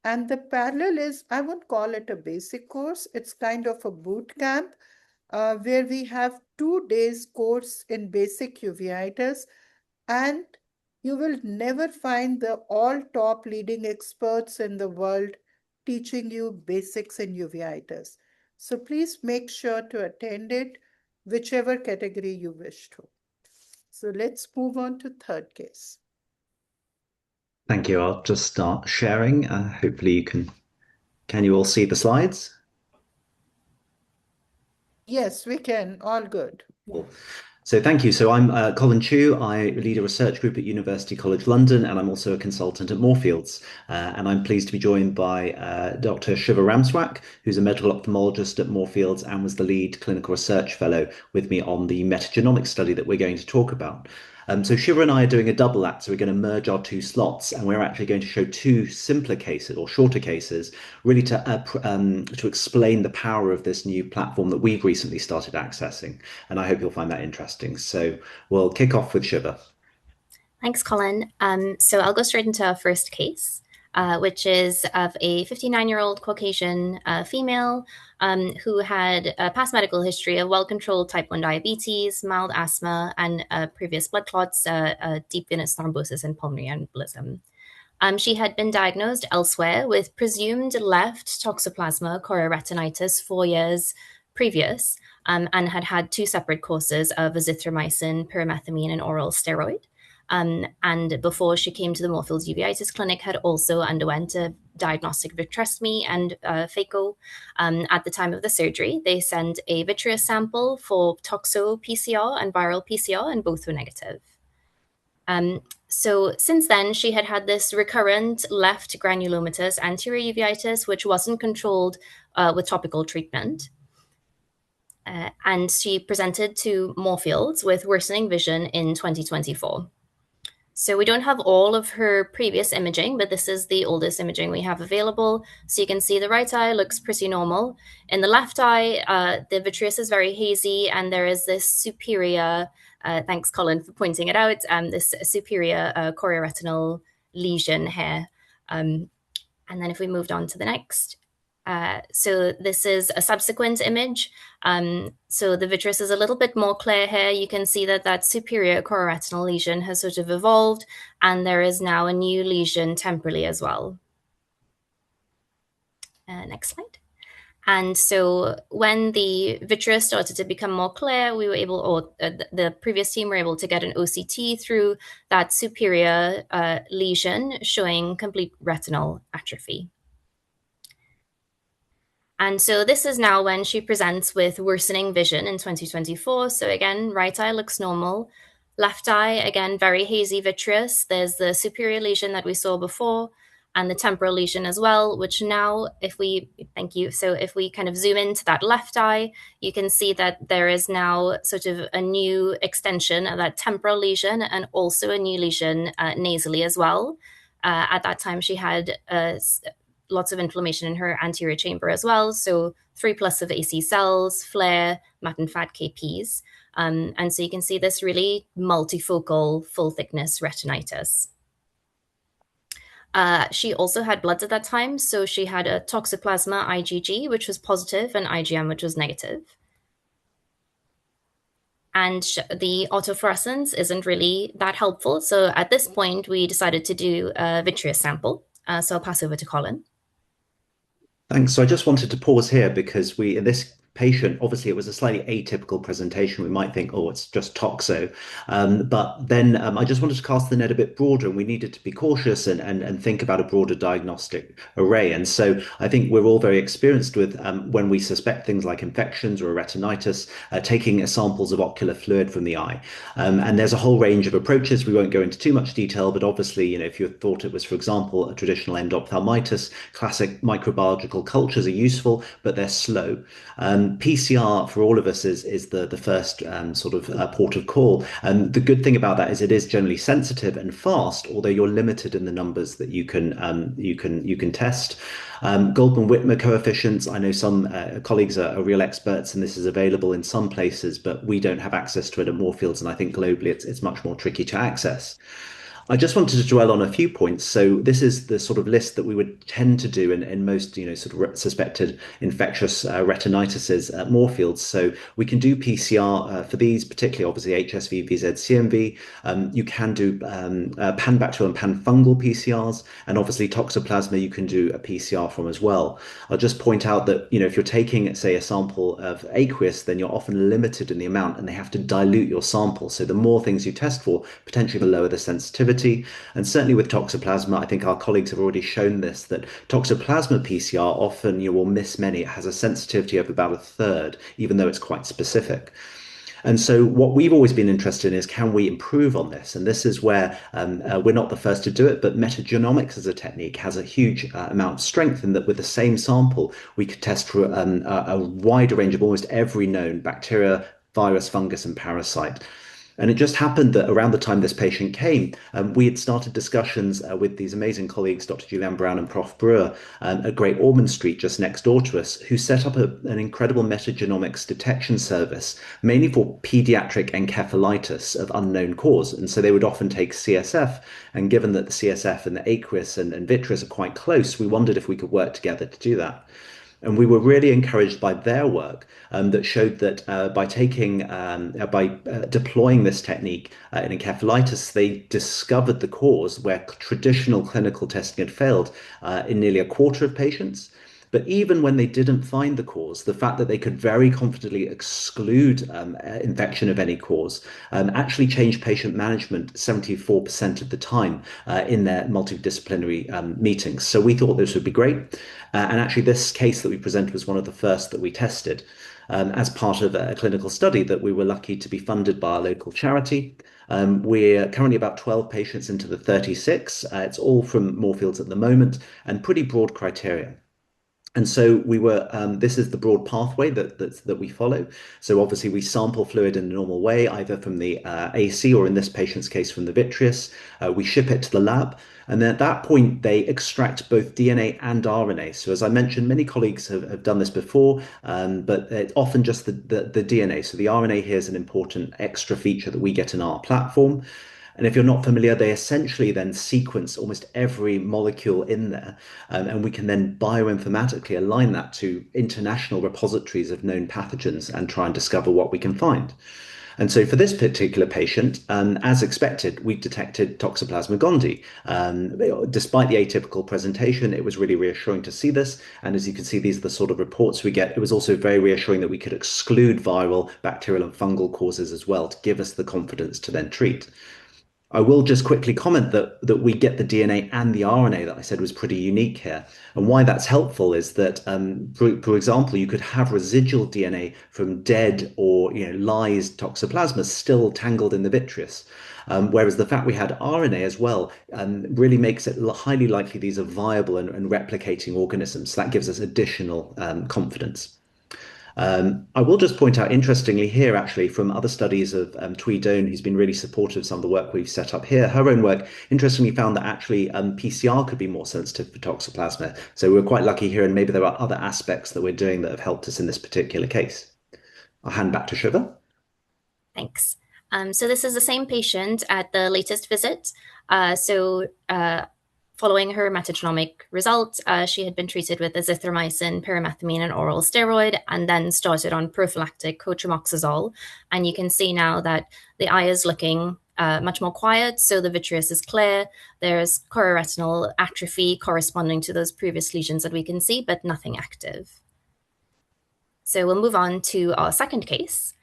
And the parallel is, I won't call it a basic course. It's kind of a boot camp where we have 2 days course in basic uveitis, and you will never find the all top leading experts in the world teaching you basics in uveitis. So please make sure to attend it, whichever category you wish to. So let's move on to third case. Thank you. I'll just start sharing. Hopefully you can Can you all see the slides? Yes, we can. All good. Cool. So thank you. So I'm Colin Chu. I lead a research group at University College London, and I'm also a consultant at Moorfields. And I'm pleased to be joined by Dr. Shiva Ramswak, who's a medical ophthalmologist at Moorfields and was the lead clinical research fellow with me on the metagenomics study that we're going to talk about. So Shiva and I are doing a double act, so we're going to merge our two slots, and we're actually going to show two simpler cases or shorter cases, really to explain the power of this new platform that we've recently started accessing. And I hope you'll find that interesting. So we'll kick off with Shiva. Thanks, Colin. So I'll go straight into our first case, which is of a 59-year-old Caucasian female who had a past medical history of well-controlled type 1 diabetes, mild asthma, and previous blood clots, deep venous thrombosis, and pulmonary embolism. She had been diagnosed elsewhere with presumed left toxoplasma chorioretinitis 4 years previous, and had had 2 separate courses of azithromycin, pyrimethamine, and oral steroid. And before she came to the Moorfields Uveitis clinic, had also underwent a diagnostic vitrectomy and phaco. At the time of the surgery, they sent a vitreous sample for toxo PCR and viral PCR, and both were negative. So since then, she had had this recurrent left granulomatous anterior uveitis, which wasn't controlled with topical treatment. And she presented to Moorfields with worsening vision in 2024. So we don't have all of her previous imaging, but this is the oldest imaging we have available. So you can see the right eye looks pretty normal. In the left eye, the vitreous is very hazy, and there is this superior, thanks Colin for pointing it out, this superior chorioretinal lesion here. And then if we moved on to the next. So this is a subsequent image. So the vitreous is a little bit more clear here. You can see that that superior chorioretinal lesion has sort of evolved, and there is now a new lesion temporally as well. Next slide. And so when the vitreous started to become more clear, we were able, or the previous team were able to get an OCT through that superior lesion showing complete retinal atrophy. And so this is now when she presents with worsening vision in 2024. So again, right eye looks normal. Left eye, again, very hazy vitreous. There's the superior lesion that we saw before and the temporal lesion as well, which now thank you. So if we kind of zoom into that left eye, you can see that there is now sort of a new extension of that temporal lesion and also a new lesion nasally as well. At that time, she had lots of inflammation in her anterior chamber as well. So 3+ of AC cells, flare, mat and fat KPs. And so you can see this really multifocal full thickness retinitis. She also had bloods at that time. So she had a toxoplasma IgG, which was positive, and IgM, which was negative. And the autofluorescence isn't really that helpful. So at this point, we decided to do a vitreous sample. So I'll pass over to Colin. Thanks. So I just wanted to pause here because in this patient, obviously it was a slightly atypical presentation. We might think, oh, it's just toxo. But then I just wanted to cast the net a bit broader, and we needed to be cautious and think about a broader diagnostic array. And so I think we're all very experienced with when we suspect things like infections or a retinitis, taking samples of ocular fluid from the eye. And there's a whole range of approaches. We won't go into too much detail, but obviously, if you thought it was, for example, a traditional endophthalmitis, classic microbiological cultures are useful, but they're slow. PCR for all of us is the first sort of port of call. And the good thing about that is it is generally sensitive and fast, although you're limited in the numbers that you can test. Goldman-Whitmer coefficients. I know some colleagues are real experts, and this is available in some places, but we don't have access to it at Moorfields, and I think globally it's much more tricky to access. I just wanted to dwell on a few points. So this is the sort of list that we would tend to do in most, sort of suspected infectious retinitises at Moorfields. So we can do PCR for these, particularly obviously HSV, VZ, CMV. You can do pan-bacterial and pan-fungal PCRs, and obviously toxoplasma you can do a PCR from as well. I'll just point out that, if you're taking, say, a sample of aqueous, then you're often limited in the amount, and they have to dilute your sample. So the more things you test for, potentially the lower the sensitivity. sensitivity. And certainly with Toxoplasma, I think our colleagues have already shown this, that Toxoplasma PCR often you will miss many. It has a sensitivity of about a third, even though it's quite specific. And so what we've always been interested in is, can we improve on this? And this is where we're not the first to do it, but metagenomics as a technique has a huge amount of strength in that with the same sample, we could test for a wider range of almost every known bacteria, virus, fungus, and parasite. And it just happened that around the time this patient came, we had started discussions with these amazing colleagues, Dr. Julianne Brown and Prof. Brewer, at Great Ormond Street, just next door to us, who set up an incredible metagenomics detection service, mainly for pediatric encephalitis of unknown cause. And so they would often take CSF, and given that the CSF and the aqueous and vitreous are quite close, we wondered if we could work together to do that. And we were really encouraged by their work that showed that by deploying this technique in encephalitis, they discovered the cause where traditional clinical testing had failed in nearly a quarter of patients. But even when they didn't find the cause, the fact that they could very confidently exclude infection of any cause actually changed patient management 74% of the time in their multidisciplinary meetings. So we thought this would be great. And actually, this case that we presented was one of the first that we tested as part of a clinical study that we were lucky to be funded by our local charity. We're currently about 12 patients into the 36. It's all from Moorfields at the moment, and pretty broad criteria. And so we were, this is the broad pathway that we follow. So obviously we sample fluid in a normal way, either from the AC or in this patient's case from the vitreous. We ship it to the lab. And then at that point, they extract both DNA and RNA. So as I mentioned, many colleagues have done this before, but it's often just the DNA. So the RNA here is an important extra feature that we get in our platform. And if you're not familiar, they essentially then sequence almost every molecule in there. And we can then bioinformatically align that to international repositories of known pathogens and try and discover what we can find. And so for this particular patient, as expected, we detected Toxoplasma gondii. Despite the atypical presentation, it was really reassuring to see this. And as you can see, these are the sort of reports we get. It was also very reassuring that we could exclude viral, bacterial, and fungal causes as well to give us the confidence to then treat. I will just quickly comment that we get the DNA and the RNA that I said was pretty unique here. And why that's helpful is that, for example, you could have residual DNA from dead or live Toxoplasma still tangled in the vitreous. Whereas the fact we had RNA as well really makes it highly likely these are viable and replicating organisms. So that gives us additional confidence. I will just point out, interestingly here, actually, from other studies of Thuy Doan, who's been really supportive of some of the work we've set up here, her own work interestingly found that actually PCR could be more sensitive for Toxoplasma. So we're quite lucky here, and maybe there are other aspects that we're doing that have helped us in this particular case. I'll hand back to Shiva. Thanks. So this is the same patient at the latest visit. Following her metagenomic results, she had been treated with azithromycin, pyrimethamine, and oral steroid, and then started on prophylactic cotrimoxazole. And you can see now that the eye is looking much more quiet, so the vitreous is clear. There's chorioretinal atrophy corresponding to those previous lesions that we can see, but nothing active. So we'll move on to our second case,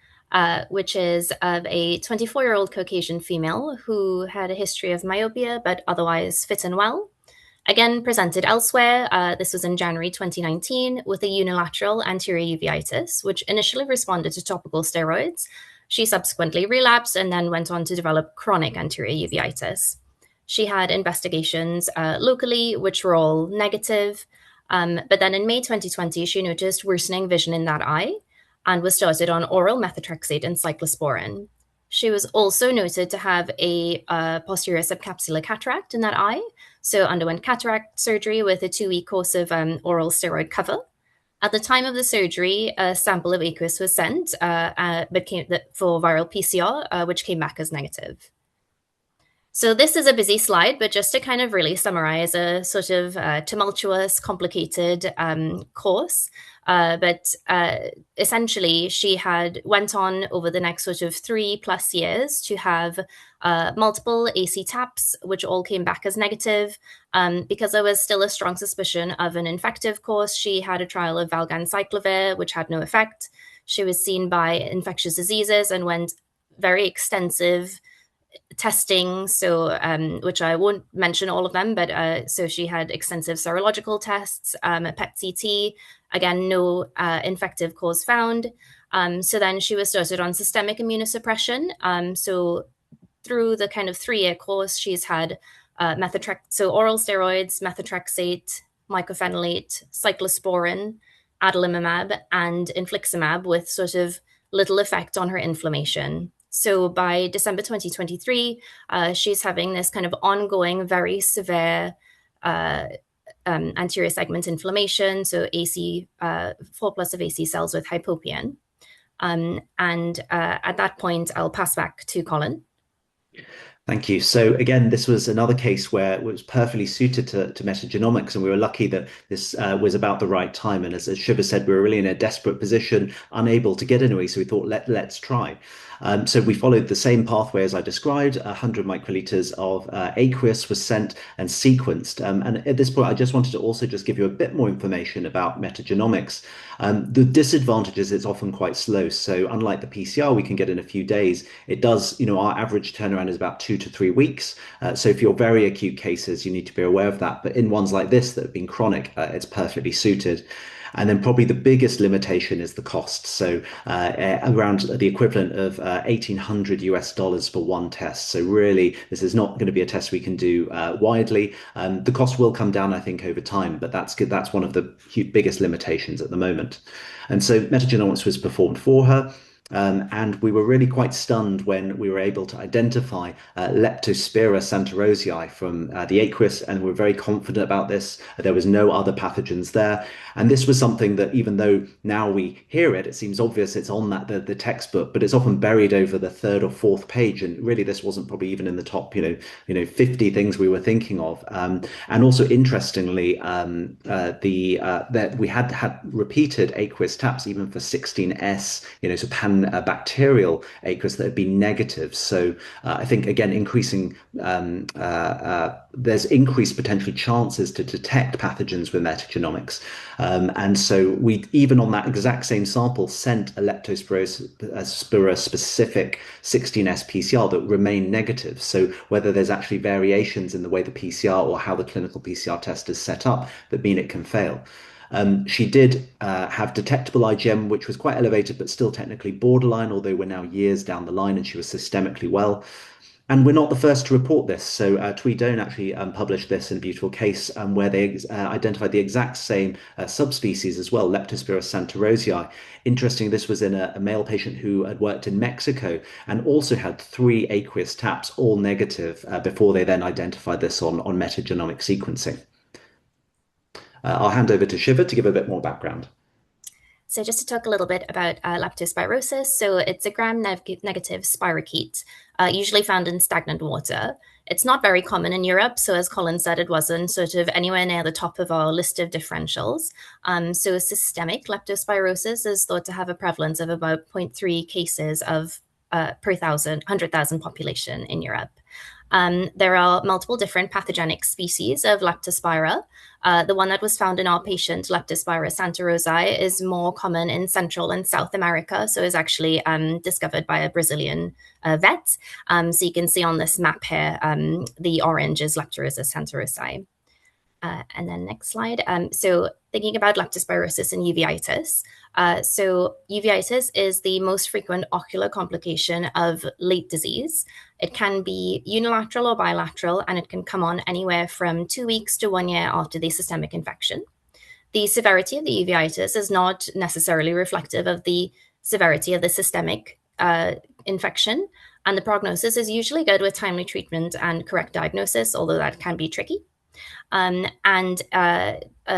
which is of a 24-year-old Caucasian female who had a history of myopia, but otherwise fit and well. Again, presented elsewhere. This was in January 2019 with a unilateral anterior uveitis, which initially responded to topical steroids. She subsequently relapsed and then went on to develop chronic anterior uveitis. She had investigations locally, which were all negative. But then in May 2020, she noticed worsening vision in that eye and was started on oral methotrexate and cyclosporin. She was also noted to have a posterior subcapsular cataract in that eye, so underwent cataract surgery with a 2-week course of oral steroid cover. At the time of the surgery, a sample of aqueous was sent for viral PCR, which came back as negative. So this is a busy slide, but just to kind of really summarize a sort of tumultuous, complicated course. But essentially, she went on over the next sort of 3+ years to have multiple AC taps, which all came back as negative. Because there was still a strong suspicion of an infective course, she had a trial of valganciclovir, which had no effect. She was seen by infectious diseases and went very extensive testing, so which I won't mention all of them, but so she had extensive serological tests, a PET CT, again, no infective cause found. So then she was started on systemic immunosuppression. So through the kind of 3-year course, she's had oral steroids, methotrexate, mycophenolate, cyclosporin, adalimumab, and infliximab with sort of little effect on her inflammation. So by December 2023, she's having this kind of ongoing, very severe anterior segment inflammation, so 4+ of AC cells with hypopion. And at that point, I'll pass back to Colin. Thank you. So again, this was another case where it was perfectly suited to metagenomics, and we were lucky that this was about the right time. And as Shiva said, we were really in a desperate position, unable to get anywhere. So we thought, let's try. So we followed the same pathway as I described. 100 microliters of aqueous was sent and sequenced. And at this point, I just wanted to also just give you a bit more information about metagenomics. The disadvantage is it's often quite slow. So unlike the PCR, we can get in a few days. It does, our average turnaround is about 2 to 3 weeks. So if you're very acute cases, you need to be aware of that. But in ones like this that have been chronic, it's perfectly suited. And then probably the biggest limitation is the cost. So around the equivalent of $1,800 for one test. So really, this is not going to be a test we can do widely. The cost will come down, I think, over time, but that's good. That's one of the biggest limitations at the moment. And so metagenomics was performed for her. And we were really quite stunned when we were able to identify Leptospira santarosii from the aqueous, and we're very confident about this. There was no other pathogens there. And this was something that, even though now we hear it, it seems obvious it's on the textbook, but it's often buried over the 3rd or 4th page. And really, this wasn't probably even in the top, 50 things we were thinking of. And also, interestingly, that we had repeated aqueous taps even for 16S, so bacterial aqueous that had been negative. So I think, again, increasing, there's increased potential chances to detect pathogens with metagenomics. And so we, even on that exact same sample, sent a Leptospira specific 16S PCR that remained negative. So whether there's actually variations in the way the PCR or how the clinical PCR test is set up that mean it can fail. She did have detectable IgM, which was quite elevated, but still technically borderline, although we're now years down the line, and she was systemically well. And we're not the first to report this. So Twee Doan actually published this in a beautiful case where they identified the exact same subspecies as well, Leptospira santarosii. Interesting, this was in a male patient who had worked in Mexico and also had 3 aqueous taps, all negative, before they then identified this on metagenomic sequencing. I'll hand over to Shiva to give a bit more background. So just to talk a little bit about leptospirosis. So it's a gram-negative spirochete, usually found in stagnant water. It's not very common in Europe. So as Colin said, it wasn't sort of anywhere near the top of our list of differentials. So systemic leptospirosis is thought to have a prevalence of about 0.3 cases of per 100,000 population in Europe. There are multiple different pathogenic species of Leptospira. The one that was found in our patient, Leptospira santarosii, is more common in Central and South America, so is actually discovered by a Brazilian vet. So you can see on this map here, the orange is Leptospira santarosii. And then next slide. So thinking about leptospirosis and uveitis. So uveitis is the most frequent ocular complication of late disease. It can be unilateral or bilateral, and it can come on anywhere from 2 weeks to 1 year after the systemic infection. The severity of the uveitis is not necessarily reflective of the severity of the systemic infection, and the prognosis is usually good with timely treatment and correct diagnosis, although that can be tricky.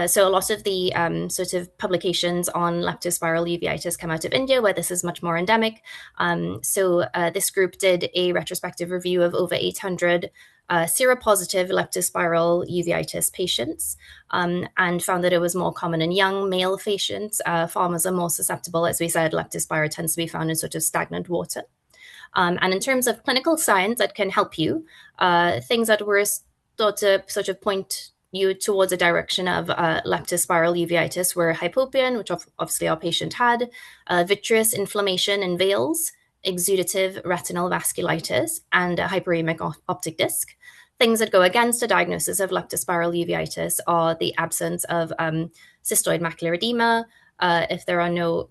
So a lot of the sort of publications on leptospiral uveitis come out of India, where this is much more endemic. So this group did a retrospective review of over 800 seropositive leptospiral uveitis patients and found that it was more common in young male patients. Farmers are more susceptible. As we said, leptospira tends to be found in sort of stagnant water. And in terms of clinical signs that can help you, things that were thought to sort of point you towards a direction of leptospiral uveitis were hypopion, which obviously our patient had, vitreous inflammation in veils, exudative retinal vasculitis, and a hyperemic optic disc. Things that go against a diagnosis of leptospiral uveitis are the absence of cystoid macular edema, if there are no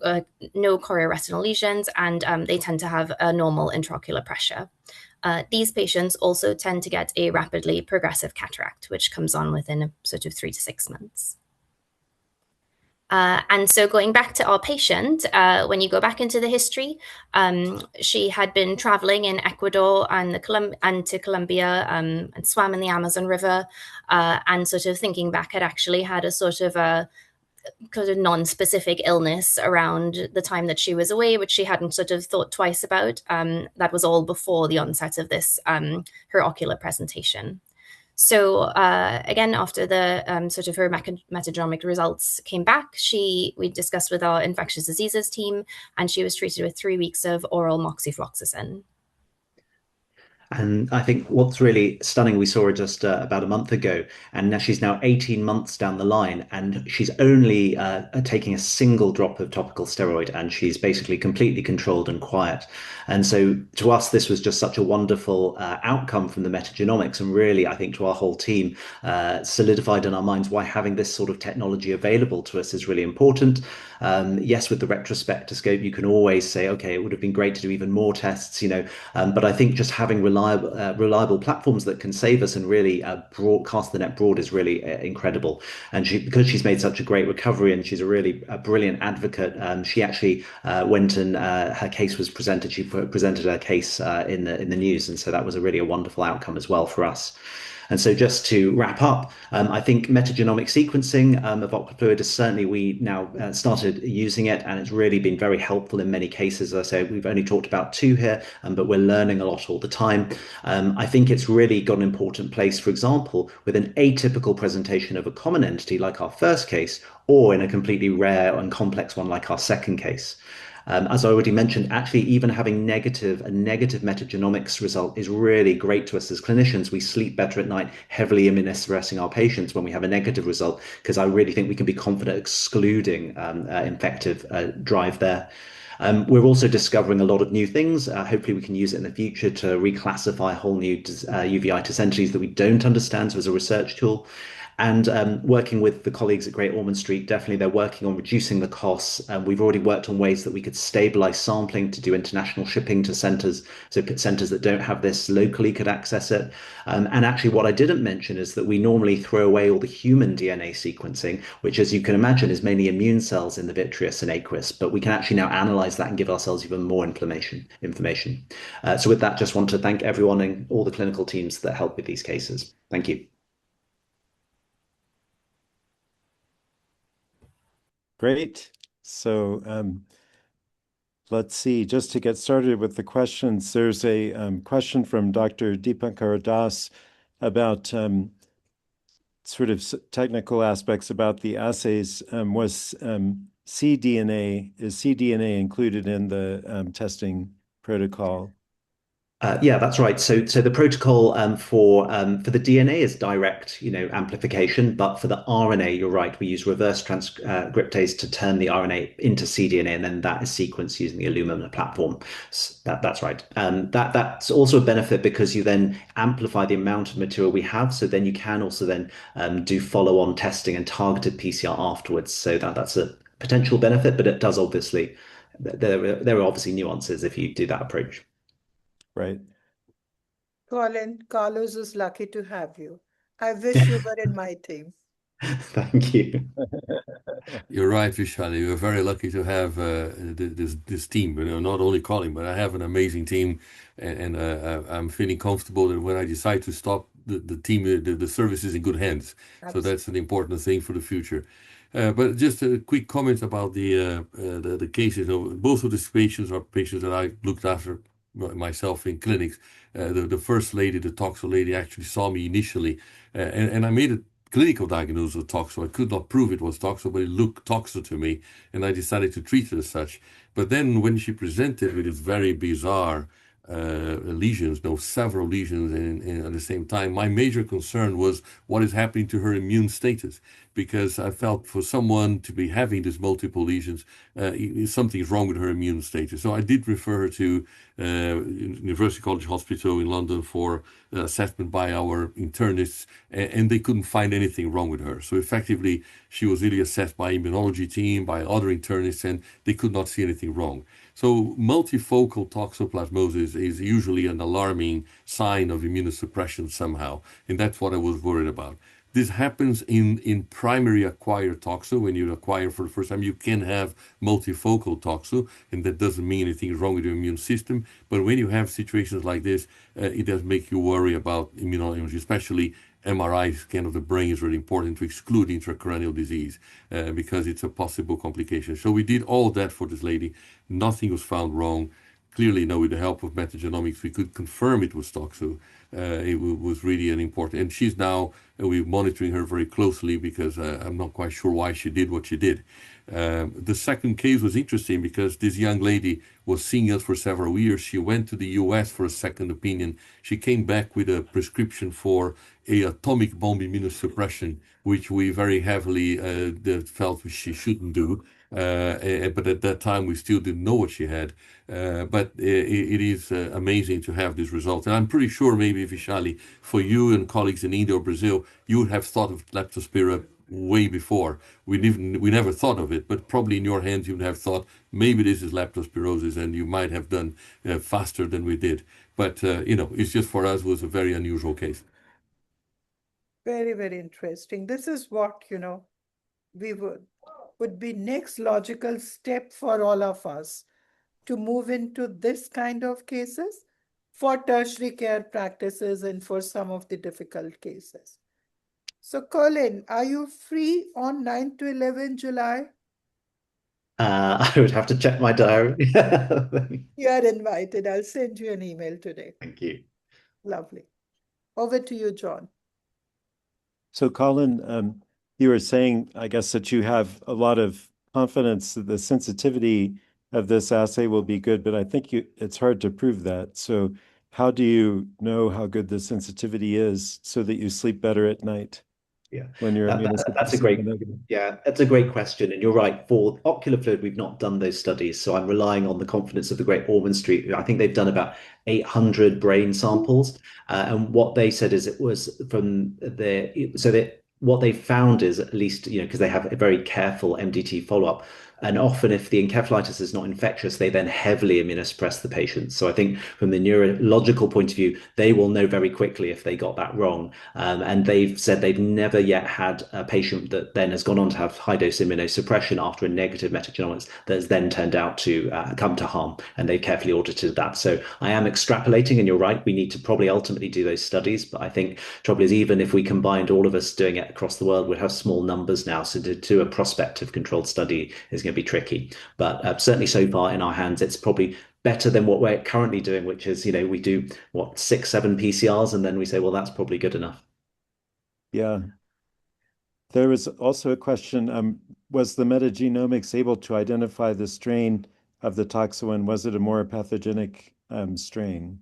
chorioretinal lesions, and they tend to have a normal intraocular pressure. These patients also tend to get a rapidly progressive cataract, which comes on within a sort of 3 to 6 months. And so going back to our patient, when you go back into the history, she had been traveling in Ecuador and to Colombia and swam in the Amazon River, and sort of thinking back, had actually had a sort of a kind of non-specific illness around the time that she was away, which she hadn't sort of thought twice about. That was all before the onset of this, her ocular presentation. So again, after the sort of her metagenomic results came back, we discussed with our infectious diseases team, and she was treated with 3 weeks of oral moxifloxacin. And I think what's really stunning, we saw her just about a month ago, and now she's 18 months down the line, and she's only taking a single drop of topical steroid, and she's basically completely controlled and quiet. And so to us, this was just such a wonderful outcome from the metagenomics, and really, I think to our whole team, solidified in our minds why having this sort of technology available to us is really important. Yes, with the retrospectoscope, you can always say, okay, it would have been great to do even more tests, but I think just having reliable platforms that can save us and really cast the net broad is really incredible. And because she's made such a great recovery and she's a brilliant advocate, she actually went and her case was presented. She presented her case in the news, and so that was a wonderful outcome as well for us. And so just to wrap up, I think metagenomic sequencing of ocular fluid is certainly, we now started using it, and it's really been very helpful in many cases. As I say, we've only talked about 2 here, but we're learning a lot all the time. I think it's really got an important place, for example, with an atypical presentation of a common entity like our first case, or in a completely rare and complex one like our second case. As I already mentioned, actually even having a negative metagenomics result is really great to us as clinicians. We sleep better at night, heavily immunosuppressing our patients when we have a negative result, because I really think we can be confident excluding infective drive there. We're also discovering a lot of new things. Hopefully we can use it in the future to reclassify whole new uveitis entities that we don't understand, so as a research tool. And working with the colleagues at Great Ormond Street, definitely they're working on reducing the costs. We've already worked on ways that we could stabilize sampling to do international shipping to centers, so centers that don't have this locally could access it. And actually what I didn't mention is that we normally throw away all the human DNA sequencing, which, as you can imagine, is mainly immune cells in the vitreous and aqueous, but we can actually now analyze that and give ourselves even more information. So with that, just want to thank everyone and all the clinical teams that help with these cases. Thank you. Great. So let's see, just to get started with the questions, there's a question from Dr. Deepankar Das about sort of technical aspects about the assays. Is cDNA included in the testing protocol? Yeah, that's right. So the protocol for the DNA is direct, amplification, but for the RNA, you're right, we use reverse transcriptase to turn the RNA into cDNA, and then that is sequenced using the Illumina platform. So that's right. That's also a benefit because you then amplify the amount of material we have, so then you can also then do follow-on testing and targeted PCR afterwards. So that's a potential benefit, but it does obviously, there are obviously nuances if you do that approach. Right. Colin, Carlos is lucky to have you. I wish you were in my team. Thank you. You're right, Vishali. We're very lucky to have this team. Not only Colin, but I have an amazing team, and I'm feeling comfortable that when I decide to stop, the team, the service is in good hands. Absolutely. So that's an important thing for the future. But just a quick comment about the cases. Both of these patients are patients that I looked after myself in clinics. The first lady, the toxo lady, actually saw me initially, and I made a clinical diagnosis of toxo. I could not prove it was toxo, but it looked toxo to me, and I decided to treat it as such. But then when she presented with this very bizarre lesions, several lesions at the same time, my major concern was what is happening to her immune status, because I felt for someone to be having these multiple lesions, something is wrong with her immune status. So I did refer her to University College Hospital in London for assessment by our internists, and they couldn't find anything wrong with her. So effectively, she was really assessed by immunology team, by other internists, and they could not see anything wrong. So multifocal toxoplasmosis is usually an alarming sign of immunosuppression somehow, and that's what I was worried about. This happens in primary acquired toxo. When you acquire for the first time, you can have multifocal toxo, and that doesn't mean anything is wrong with your immune system. But when you have situations like this, it does make you worry about immunology, especially MRI scan of the brain is really important to exclude intracranial disease because it's a possible complication. So we did all that for this lady. Nothing was found wrong. Clearly, now with the help of metagenomics, we could confirm it was toxo. It was really an important, and she's now, we're monitoring her very closely because I'm not quite sure why she did what she did. The second case was interesting because this young lady was seeing us for several years. She went to the US for a second opinion. She came back with a prescription for a atomic bomb immunosuppression, which we very heavily felt she shouldn't do. But at that time, we still didn't know what she had. But it is amazing to have this result. And I'm pretty sure maybe, Vishali, for you and colleagues in India or Brazil, you would have thought of leptospira way before. We never thought of it, but probably in your hands, you would have thought, maybe this is leptospirosis, and you might have done faster than we did. But, it's just for us was a very unusual case. Very, very interesting. This is what, we would be next logical step for all of us to move into this kind of cases for tertiary care practices and for some of the difficult cases. So Colin, are you free on 9 to 11 July? I would have to check my diary. You are invited. I'll send you an email today. Thank you. Lovely. Over to you, John. So Colin, you were saying, I guess, that you have a lot of confidence that the sensitivity of this assay will be good, but I think it's hard to prove that. So how do you know how good the sensitivity is so that you sleep better at night? Yeah, when you're that's a great that's a great question, and you're right. For ocular fluid, we've not done those studies, so I'm relying on the confidence of the Great Ormond Street. I think they've done about 800 brain samples, and what they said is it was from what they found is, at least, because they have a very careful MDT follow-up. And often, if the encephalitis is not infectious, they then heavily immunosuppress the patient. So I think from the neurological point of view, they will know very quickly if they got that wrong. And they've said they've never yet had a patient that then has gone on to have high-dose immunosuppression after a negative metagenomics that has then turned out to come to harm. And they've carefully audited that. So I am extrapolating, and you're right, we need to probably ultimately do those studies. But I think trouble is, even if we combined all of us doing it across the world, we'd have small numbers now. So to do a prospective controlled study is going to be tricky, but certainly so far in our hands, it's probably better than what we're currently doing, which is, we do 6-7 PCRs, and then we say, well, that's probably good enough. Yeah. There was also a question, was the metagenomics able to identify the strain of the toxoin? Was it a more pathogenic strain?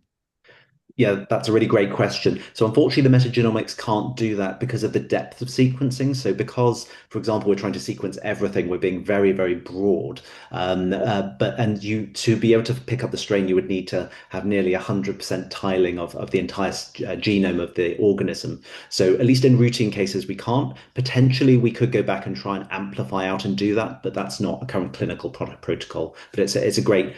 Yeah, that's a really great question. So unfortunately, the metagenomics can't do that because of the depth of sequencing. So because, for example, we're trying to sequence everything, we're being very, very broad. To be able to pick up the strain, you would need to have nearly 100% tiling of the entire genome of the organism. So at least in routine cases, we can't. Potentially, we could go back and try and amplify out and do that, but that's not a current clinical protocol. But it's a great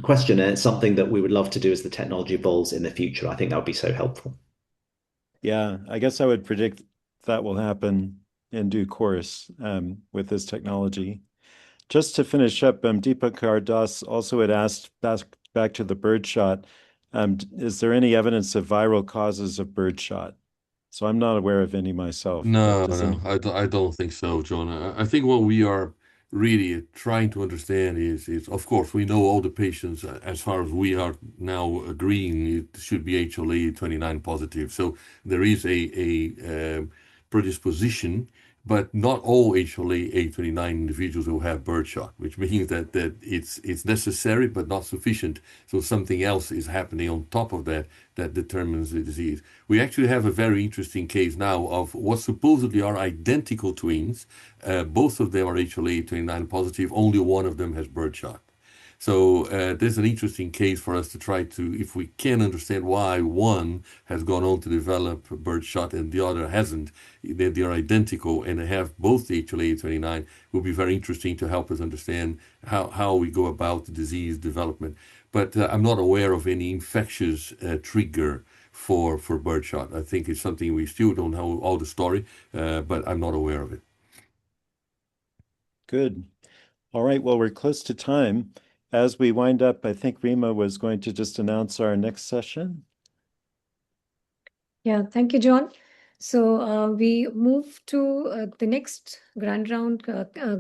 question, and it's something that we would love to do as the technology evolves in the future. I think that would be so helpful. Yeah, I guess I would predict that will happen in due course with this technology. Just to finish up, Deepak Das also had asked back to the birdshot, is there any evidence of viral causes of birdshot? So I'm not aware of any myself. No, I don't think so, John. I think what we are really trying to understand is of course we know all the patients as far as we are now agreeing it should be HLA 29 positive. So there is a predisposition, but not all HLA-A29 individuals will have birdshot, which means that it's necessary but not sufficient. So something else is happening on top of that determines the disease. We actually have a very interesting case now of what supposedly are identical twins. Both of them are HLA-A29 positive. Only one of them has birdshot. So there's an interesting case for us to try to, if we can understand why one has gone on to develop birdshot and the other hasn't, they are identical and have both the HLA-A29, will be very interesting to help us understand how we go about the disease development. But I'm not aware of any infectious trigger for birdshot. I think it's something we still don't know all the story, but I'm not aware of it. Good. All right, well, we're close to time. As we wind up, I think Rima was going to just announce our next session. Yeah, thank you, John. So we move to the next grand round,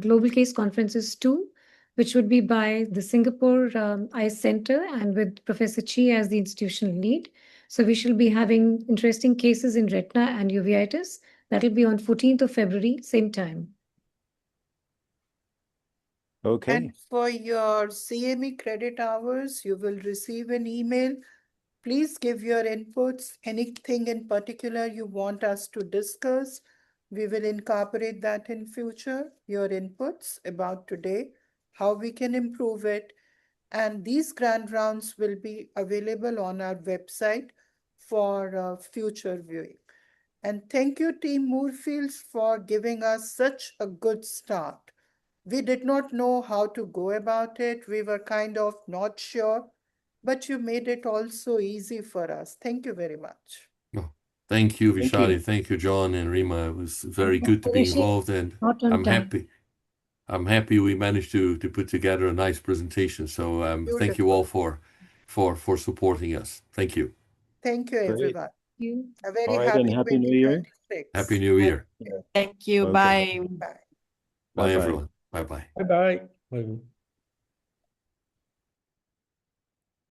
Global Case Conferences 2, which would be by the Singapore Eye Center and with Professor Chi as the institutional lead. So we shall be having interesting cases in retina and uveitis. That'll be on 14th of February, same time. Okay. And for your CME credit hours, you will receive an email. Please give your inputs, anything in particular you want us to discuss. We will incorporate that in future, your inputs about today, how we can improve it. And these grand rounds will be available on our website for future viewing. And thank you, Team Moorfields, for giving us such a good start. We did not know how to go about it. We were kind of not sure, but you made it all so easy for us. Thank you very much. Oh, thank you, Thank Vishali. you. Thank you, John and Rima. It was very good to be involved, and Not on I'm time. happy. I'm happy we managed to put together a nice presentation. So thank you all for supporting us. Thank you. Thank you, Great. everyone. You. A very All right, and happy Happy New Year. 2026. Happy New Year. Thank you. Okay. Bye. Bye. Bye, Bye-bye. everyone. Bye-bye. Bye-bye. Bye.